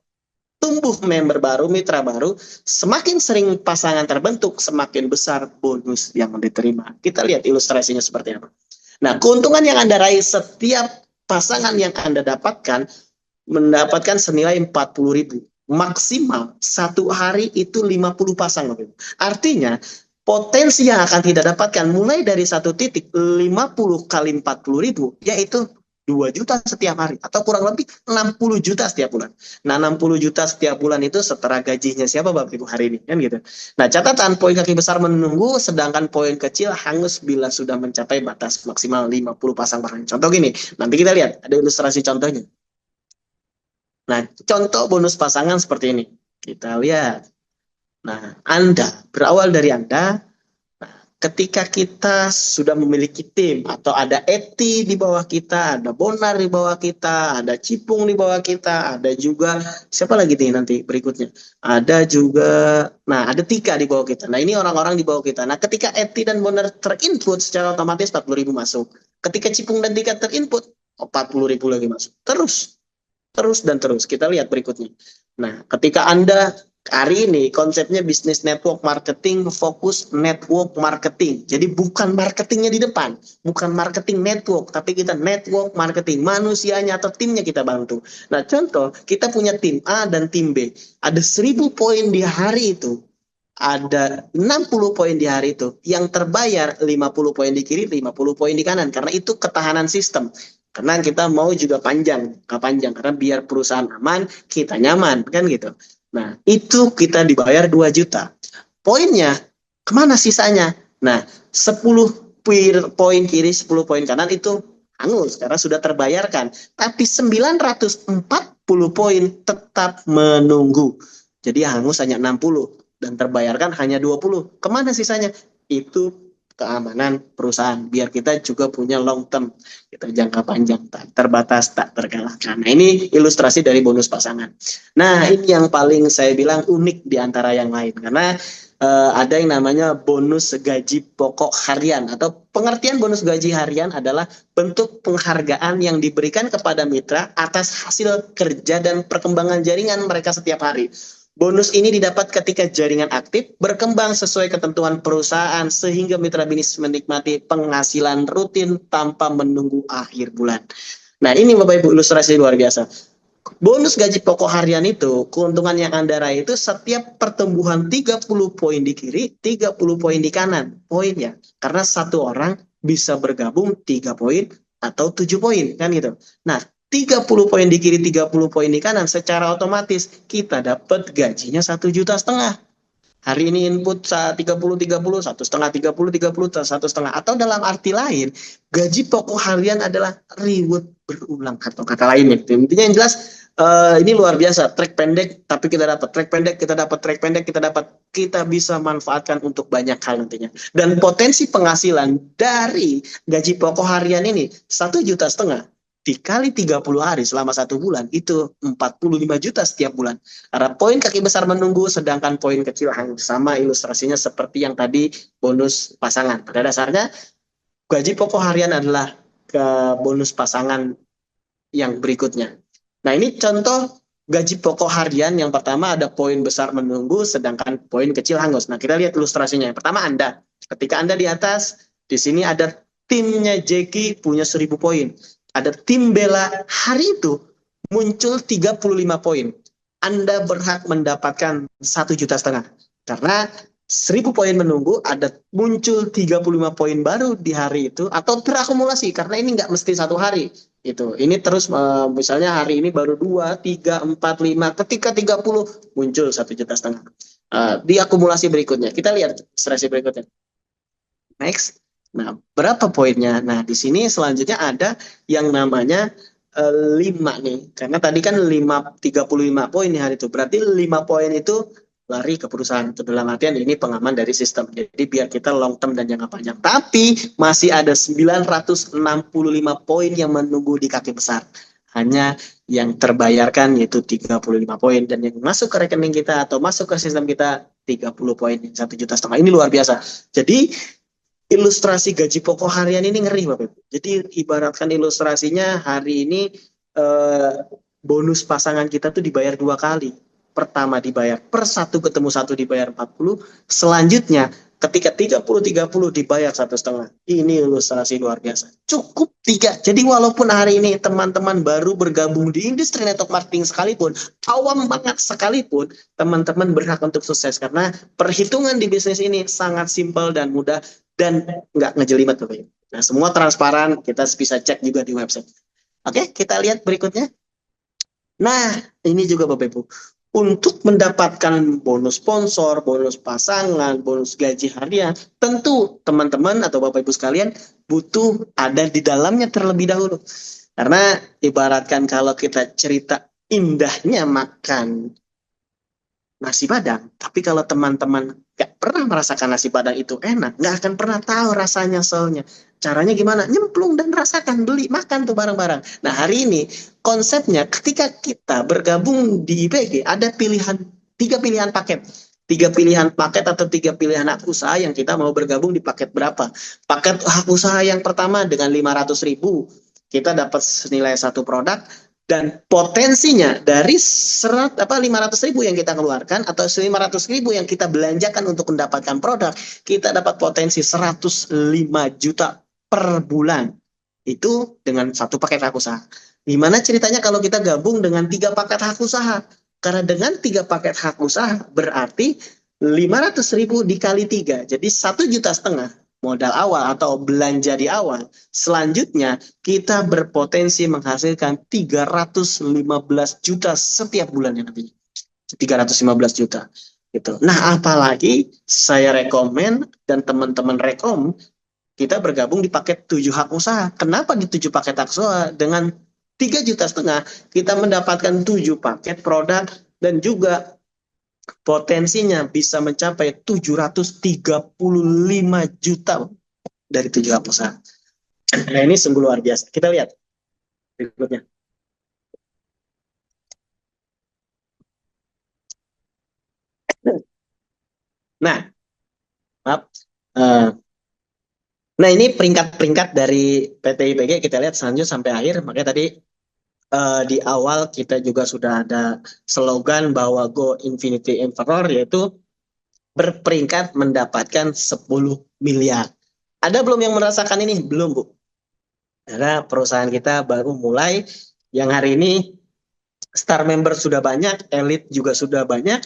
tumbuh member baru, mitra baru, semakin sering pasangan terbentuk, semakin besar bonus yang diterima. Kita lihat ilustrasinya seperti apa. Nah, keuntungan yang Anda raih setiap pasangan yang Anda dapatkan mendapatkan senilai 40.000. Maksimal satu hari itu 50 pasang. Artinya, potensi yang akan tidak dapatkan mulai dari satu titik 50 kali 40.000, yaitu 2 juta setiap hari atau kurang lebih 60 juta setiap bulan. Nah, 60 juta setiap bulan itu setara gajinya siapa Bapak Ibu hari ini kan gitu. Nah, catatan poin kaki besar menunggu sedangkan poin kecil hangus bila sudah mencapai batas maksimal 50 pasang per hari. Contoh gini, nanti kita lihat ada ilustrasi contohnya. Nah, contoh bonus pasangan seperti ini. Kita lihat. Nah, Anda berawal dari Anda. Ketika kita sudah memiliki tim atau ada Eti di bawah kita, ada Bonar di bawah kita, ada Cipung di bawah kita, ada juga siapa lagi nih nanti berikutnya? Ada juga, nah ada Tika di bawah kita. Nah ini orang-orang di bawah kita. Nah ketika Eti dan Bonar terinput secara otomatis 40.000 masuk. Ketika Cipung dan Tika terinput 40.000 lagi masuk. Terus dan terus. Kita lihat berikutnya. Nah ketika Anda hari ini konsepnya bisnis network marketing, fokus network marketing. Jadi bukan marketingnya di depan, bukan marketing network, tapi kita network marketing, manusianya atau timnya kita bantu. Nah contoh, kita punya tim A dan tim B. Ada 1.000 poin di hari itu, ada 60 poin di hari itu. Yang terbayar 50 poin di kiri, 50 poin di kanan. Karena itu ketahanan sistem. Karena kita mau juga panjang, karena biar perusahaan aman, kita nyaman, kan gitu. Nah, itu kita dibayar 2 juta. Poinnya, kemana sisanya? Nah, 10 poin kiri, 10 poin kanan itu hangus karena sudah terbayarkan. Tapi 940 poin tetap menunggu. Jadi hangus hanya 60 dan terbayarkan hanya 20. Kemana sisanya? Itu keamanan perusahaan. Biar kita juga punya long term. Kita jangka panjang, tak terbatas, tak terkalahkan. Nah, ini ilustrasi dari bonus pasangan. Nah, ini yang paling saya bilang unik di antara yang lain. Karena ada yang namanya bonus gaji pokok harian. Atau pengertian bonus gaji harian adalah bentuk penghargaan yang diberikan kepada mitra atas hasil kerja dan perkembangan jaringan mereka setiap hari. Bonus ini didapat ketika jaringan aktif, berkembang sesuai ketentuan perusahaan, sehingga mitra bisnis menikmati penghasilan rutin tanpa menunggu akhir bulan. Nah ini Bapak Ibu ilustrasi luar biasa. Bonus gaji pokok harian itu, keuntungan yang Anda raih itu setiap pertumbuhan 30 poin di kiri, 30 poin di kanan. Poinnya, karena satu orang bisa bergabung 3 poin atau 7 poin, kan gitu. Nah, 30 poin di kiri, 30 poin di kanan, secara otomatis kita dapat gajinya 1,5 juta. Hari ini input 30, 30, 1,5, 30, 30, 1,5. Atau dalam arti lain, gaji pokok harian adalah reward berulang atau kata lain. Intinya yang jelas, ini luar biasa. Track pendek, tapi kita dapat track pendek, kita dapat track pendek, kita bisa manfaatkan untuk banyak hal nantinya. Dan potensi penghasilan dari gaji pokok harian ini 1,5 juta dikali 30 hari selama 1 bulan itu 45 juta setiap bulan. Karena poin kaki besar menunggu sedangkan poin kecil hangus. Sama ilustrasinya seperti yang tadi bonus pasangan. Pada dasarnya gaji pokok harian adalah bonus pasangan yang berikutnya. Nah ini contoh gaji pokok harian. Yang pertama ada poin besar menunggu sedangkan poin kecil hangus. Nah kita lihat ilustrasinya. Yang pertama Anda. Ketika Anda di atas, di sini ada timnya Jeki punya 1.000 poin. Ada tim Bella, hari itu muncul 35 poin. Anda berhak mendapatkan 1,5 juta. Karena 1000 poin menunggu, ada muncul 35 poin baru di hari itu, atau terakumulasi, karena ini nggak mesti satu hari. Itu. Ini terus, misalnya hari ini baru 2, 3, 4, 5, ketika 30 muncul 1,5 juta. Di akumulasi berikutnya, kita lihat sesi berikutnya. Next. Nah, berapa poinnya? Nah, di sini selanjutnya ada yang namanya 5 nih. Karena tadi kan 35 poin di hari itu. Berarti 5 poin itu lari ke perusahaan. Itu dalam artian ini pengaman dari sistem. Jadi biar kita long term dan jangka panjang. Tapi masih ada 965 poin yang menunggu di kaki besar. Hanya yang terbayarkan yaitu 35 poin. Dan yang masuk ke rekening kita atau masuk ke sistem kita 30 poin. 1,5 juta. Ini luar biasa. Jadi ilustrasi gaji pokok harian ini ngeri Bapak Ibu. Jadi ibaratkan ilustrasinya hari ini bonus pasangan kita tuh dibayar 2 kali. Pertama dibayar per 1 ketemu 1 dibayar 40. Selanjutnya ketika 30 dibayar 1,5. Ini ilustrasi luar biasa. Cukup 3. Jadi walaupun hari ini teman-teman baru bergabung di industri network marketing sekalipun, awam banget sekalipun, teman-teman berhak untuk sukses. Karena perhitungan di bisnis ini sangat simpel dan mudah dan nggak ngejelimet Bapak Ibu. Nah, semua transparan, kita bisa cek juga di website. Oke, kita lihat berikutnya. Nah, ini juga Bapak Ibu. Untuk mendapatkan bonus sponsor, bonus pasangan, bonus gaji harian, tentu teman-teman atau Bapak Ibu sekalian butuh ada di dalamnya terlebih dahulu. Karena ibaratkan kalau kita cerita indahnya makan nasi padang, tapi kalau teman-teman nggak pernah merasakan nasi padang itu enak, nggak akan pernah tahu rasanya soalnya. Caranya gimana? Nyemplung dan rasakan, beli, makan tuh bareng-bareng. Nah, hari ini konsepnya ketika kita bergabung di IPG, ada 3 pilihan paket. 3 pilihan paket atau 3 pilihan hak usaha yang kita mau bergabung di paket berapa. Paket hak usaha yang pertama dengan 500.000, kita dapat senilai 1 produk. Dan potensinya dari 500.000 yang kita keluarkan atau 500.000 yang kita belanjakan untuk mendapatkan produk, kita dapat potensi 105 juta per bulan. Itu dengan 1 paket hak usaha. Gimana ceritanya kalau kita gabung dengan 3 paket hak usaha? Karena dengan 3 paket hak usaha berarti 500.000 dikali 3. Jadi 1,5 juta modal awal atau belanja di awal. Selanjutnya kita berpotensi menghasilkan 315 juta setiap bulannya nantinya. 315 juta gitu. Nah, apalagi saya rekomen dan teman-teman rekom kita bergabung di paket 7 hak usaha. Kenapa di 7 paket hak usaha? Dengan 3,5 juta kita mendapatkan 7 paket produk dan juga potensinya bisa mencapai 735 juta dari 7 hak usaha. Nah, ini sungguh luar biasa. Kita lihat berikutnya. Nah, maaf. Nah, ini peringkat-peringkat dari PT IPG kita lihat selanjutnya sampai akhir. Makanya tadi di awal kita juga sudah ada slogan bahwa Go Infinity Emperor, yaitu berperingkat mendapatkan 10 miliar. Ada belum yang merasakan ini? Belum, Bu. Karena perusahaan kita baru mulai, yang hari ini star member sudah banyak, elite juga sudah banyak,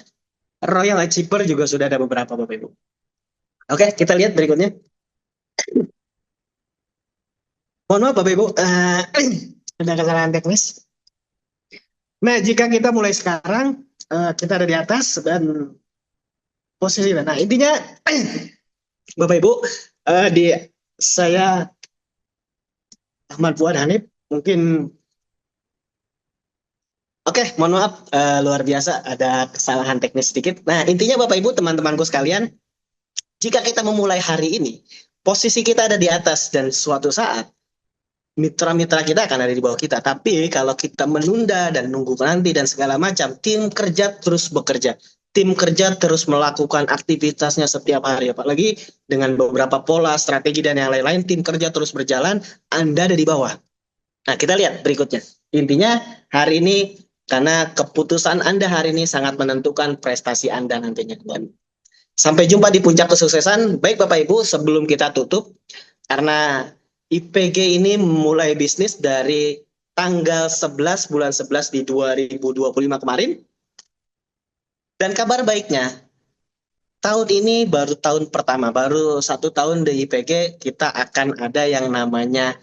royal achiever juga sudah ada beberapa, Bapak Ibu. Oke, kita lihat berikutnya. Mohon maaf Bapak Ibu, ada kesalahan teknis. Nah, jika kita mulai sekarang, kita ada di atas dan posisi. Nah, intinya Bapak Ibu, saya Ahmad Fuad Hanif, mungkin mohon maaf, luar biasa ada kesalahan teknis sedikit. Nah, intinya Bapak Ibu, teman-temanku sekalian, jika kita memulai hari ini, posisi kita ada di atas dan suatu saat mitra-mitra kita akan ada di bawah kita. Tapi kalau kita menunda dan nunggu nanti dan segala macam, tim kerja terus bekerja. Tim kerja terus melakukan aktivitasnya setiap hari. Apalagi dengan beberapa pola, strategi, dan yang lain-lain, tim kerja terus berjalan, Anda ada di bawah. Nah, kita lihat berikutnya. Intinya hari ini, karena keputusan Anda hari ini sangat menentukan prestasi Anda nantinya. Dan sampai jumpa di puncak kesuksesan. Baik Bapak Ibu, sebelum kita tutup, karena IPG ini mulai bisnis dari tanggal 11 bulan 11 di 2025 kemarin. Dan kabar baiknya, tahun ini baru tahun pertama, baru 1 tahun di IPG kita akan ada yang namanya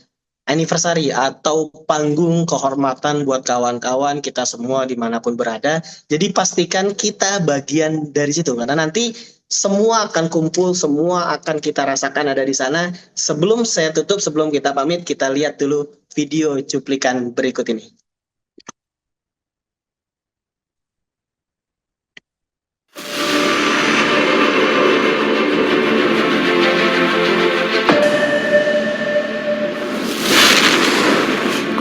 anniversary atau panggung kehormatan buat kawan-kawan kita semua dimanapun berada. Jadi pastikan kita bagian dari situ karena nanti semua akan kumpul, semua akan kita rasakan ada di sana. Sebelum saya tutup, sebelum kita pamit, kita lihat dulu video cuplikan berikut ini.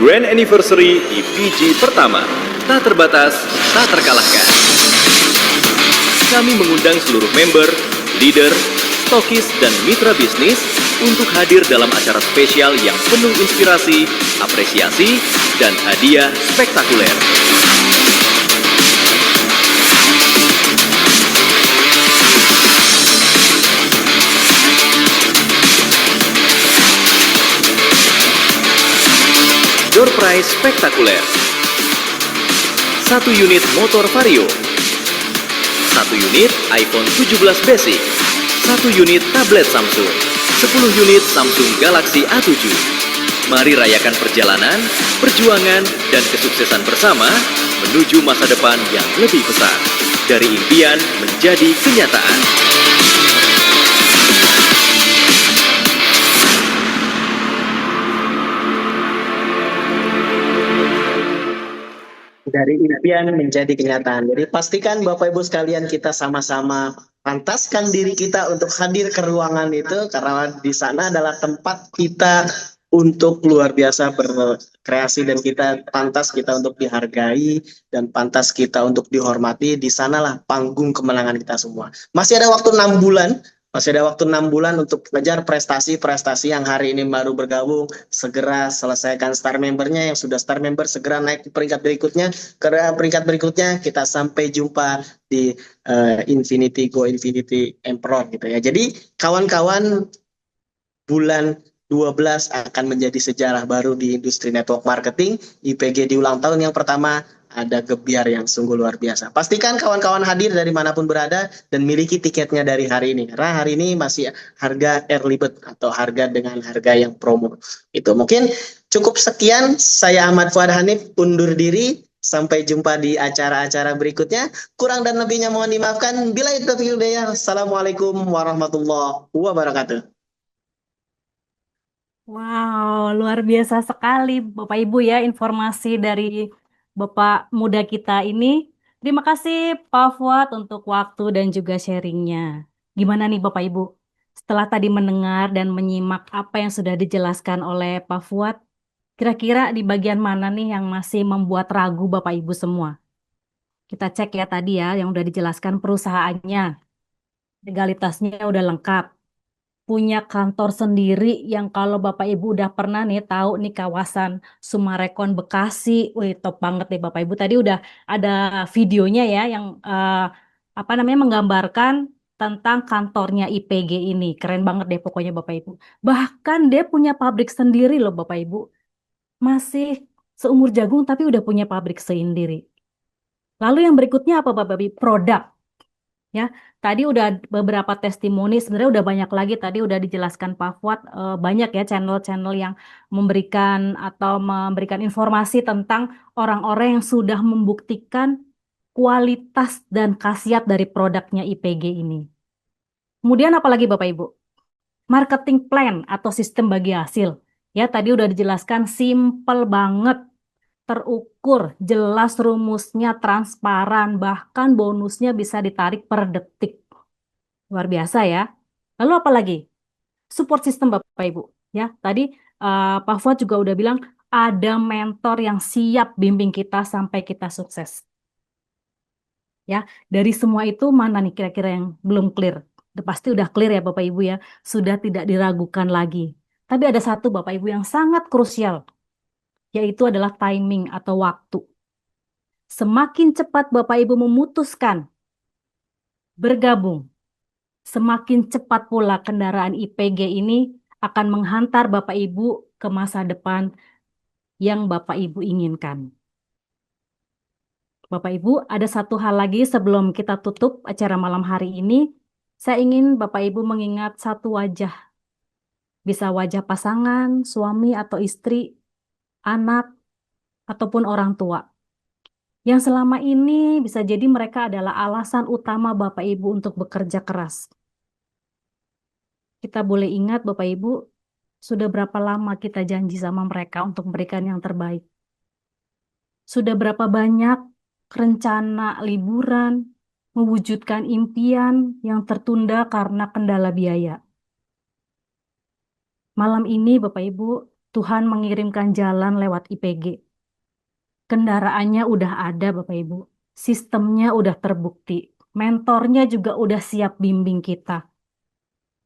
Grand Anniversary IPG pertama, tak terbatas, tak terkalahkan. Kami mengundang seluruh member, leader, stokis, dan mitra bisnis untuk hadir dalam acara spesial yang penuh inspirasi, apresiasi, dan hadiah spektakuler. Door prize spektakuler. 1 unit motor Vario, 1 unit iPhone 17 Basic, 1 unit tablet Samsung, 10 unit Samsung Galaxy A7. Mari rayakan perjalanan, perjuangan, dan kesuksesan bersama menuju masa depan yang lebih besar. Dari impian menjadi kenyataan. Dari impian menjadi kenyataan. Jadi pastikan Bapak Ibu sekalian kita sama-sama pantaskan diri kita untuk hadir ke ruangan itu karena di sana adalah tempat kita untuk luar biasa berkreasi dan kita pantas kita untuk dihargai dan pantas kita untuk dihormati. Di sanalah panggung kemenangan kita semua. Masih ada waktu 6 bulan. Masih ada waktu 6 bulan untuk kejar prestasi-prestasi yang hari ini baru bergabung. Segera selesaikan star membernya, yang sudah star member segera naik ke peringkat berikutnya. Karena peringkat berikutnya kita sampai jumpa di Infinity Go Infinity Emperor gitu ya. Jadi kawan-kawan, bulan 12 akan menjadi sejarah baru di industri network marketing. IPG di ulang tahun yang pertama ada gebiar yang sungguh luar biasa. Pastikan kawan-kawan hadir dari manapun berada dan miliki tiketnya dari hari ini. Karena hari ini masih harga early bird atau harga dengan harga yang promo. Itu mungkin cukup sekian. Saya Ahmad Fuad Hanif undur diri. Sampai jumpa di acara-acara berikutnya. Kurang dan lebihnya mohon dimaafkan. Billahi taufiq wal hidayah. Assalamualaikum warahmatullahi wabarakatuh. Wow, luar biasa sekali Bapak Ibu ya informasi dari Bapak muda kita ini. Terima kasih Pak Fuad untuk waktu dan juga sharingnya. Gimana nih Bapak Ibu? Setelah tadi mendengar dan menyimak apa yang sudah dijelaskan oleh Pak Fuad, kira-kira di bagian mana nih yang masih membuat ragu Bapak Ibu semua? Kita cek ya tadi ya yang udah dijelaskan perusahaannya, legalitasnya udah lengkap, punya kantor sendiri yang kalau Bapak Ibu udah pernah nih tahu nih kawasan Sumarekon Bekasi, wih top banget deh Bapak Ibu. Tadi udah ada videonya ya yang apa namanya menggambarkan tentang kantornya IPG ini. Keren banget deh pokoknya Bapak Ibu. Bahkan dia punya pabrik sendiri loh Bapak Ibu. Masih seumur jagung tapi udah punya pabrik sendiri. Lalu yang berikutnya apa Bapak Ibu? Produk. Ya, tadi udah beberapa testimoni, sebenarnya udah banyak lagi tadi udah dijelaskan Pak Fuad, banyak ya channel-channel yang memberikan atau memberikan informasi tentang orang-orang yang sudah membuktikan kualitas dan khasiat dari produknya IPG ini. Kemudian apalagi Bapak Ibu? Marketing plan atau sistem bagi hasil. Ya, tadi udah dijelaskan simple banget, terukur, jelas rumusnya, transparan, bahkan bonusnya bisa ditarik per detik. Luar biasa ya. Lalu apa lagi? Support system Bapak Ibu. Ya, tadi Pak Fuad juga udah bilang ada mentor yang siap bimbing kita sampai kita sukses. Ya, dari semua itu mana nih kira-kira yang belum clear? Udah pasti udah clear ya Bapak Ibu ya. Sudah tidak diragukan lagi. Tapi ada satu Bapak Ibu yang sangat krusial, yaitu adalah timing atau waktu. Semakin cepat Bapak Ibu memutuskan bergabung, semakin cepat pula kendaraan IPG ini akan menghantar Bapak Ibu ke masa depan yang Bapak Ibu inginkan. Bapak Ibu, ada satu hal lagi sebelum kita tutup acara malam hari ini. Saya ingin Bapak Ibu mengingat satu wajah. Bisa wajah pasangan, suami atau istri, anak, ataupun orang tua. Yang selama ini bisa jadi mereka adalah alasan utama Bapak Ibu untuk bekerja keras. Kita boleh ingat Bapak Ibu, sudah berapa lama kita janji sama mereka untuk memberikan yang terbaik. Sudah berapa banyak rencana liburan, mewujudkan impian yang tertunda karena kendala biaya. Malam ini Bapak Ibu, Tuhan mengirimkan jalan lewat IPG. Kendaraannya udah ada Bapak Ibu. Sistemnya udah terbukti. Mentornya juga udah siap bimbing kita.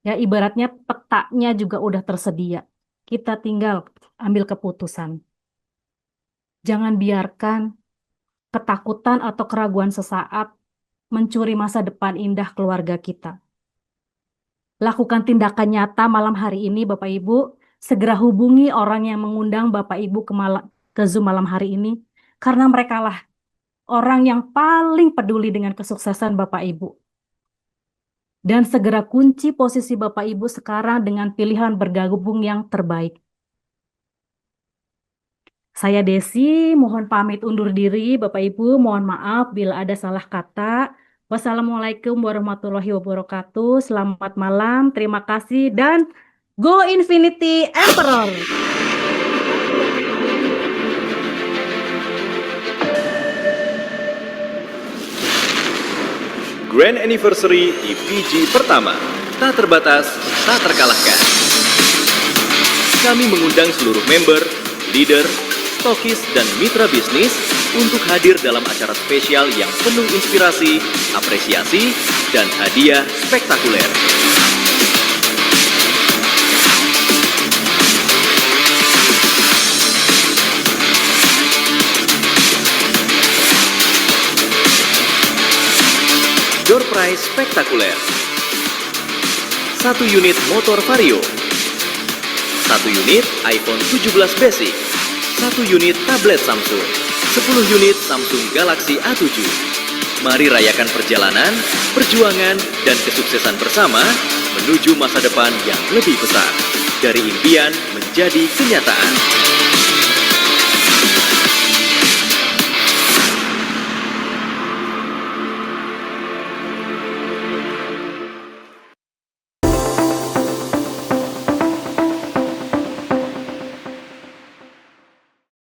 Ya ibaratnya petanya juga udah tersedia. Kita tinggal ambil keputusan. Jangan biarkan ketakutan atau keraguan sesaat mencuri masa depan indah keluarga kita. Lakukan tindakan nyata malam hari ini Bapak Ibu. Segera hubungi orang yang mengundang Bapak Ibu ke Zoom malam hari ini. Karena mereka lah orang yang paling peduli dengan kesuksesan Bapak Ibu. Dan segera kunci posisi Bapak Ibu sekarang dengan pilihan bergabung yang terbaik. Saya Desi, mohon pamit undur diri Bapak Ibu. Mohon maaf bila ada salah kata. Wassalamualaikum warahmatullahi wabarakatuh. Selamat malam, terima kasih, dan Go Infinity Emperor! Grand Anniversary di PG pertama. Tak terbatas, tak terkalahkan. Kami mengundang seluruh member, leader, stokis, dan mitra bisnis untuk hadir dalam acara spesial yang penuh inspirasi, apresiasi, dan hadiah spektakuler. Door prize spektakuler. 1 unit motor Vario, 1 unit iPhone 17 Basic, 1 unit tablet Samsung, 10 unit Samsung Galaxy A7. Mari rayakan perjalanan, perjuangan, dan kesuksesan bersama menuju masa depan yang lebih besar. Dari impian menjadi kenyataan.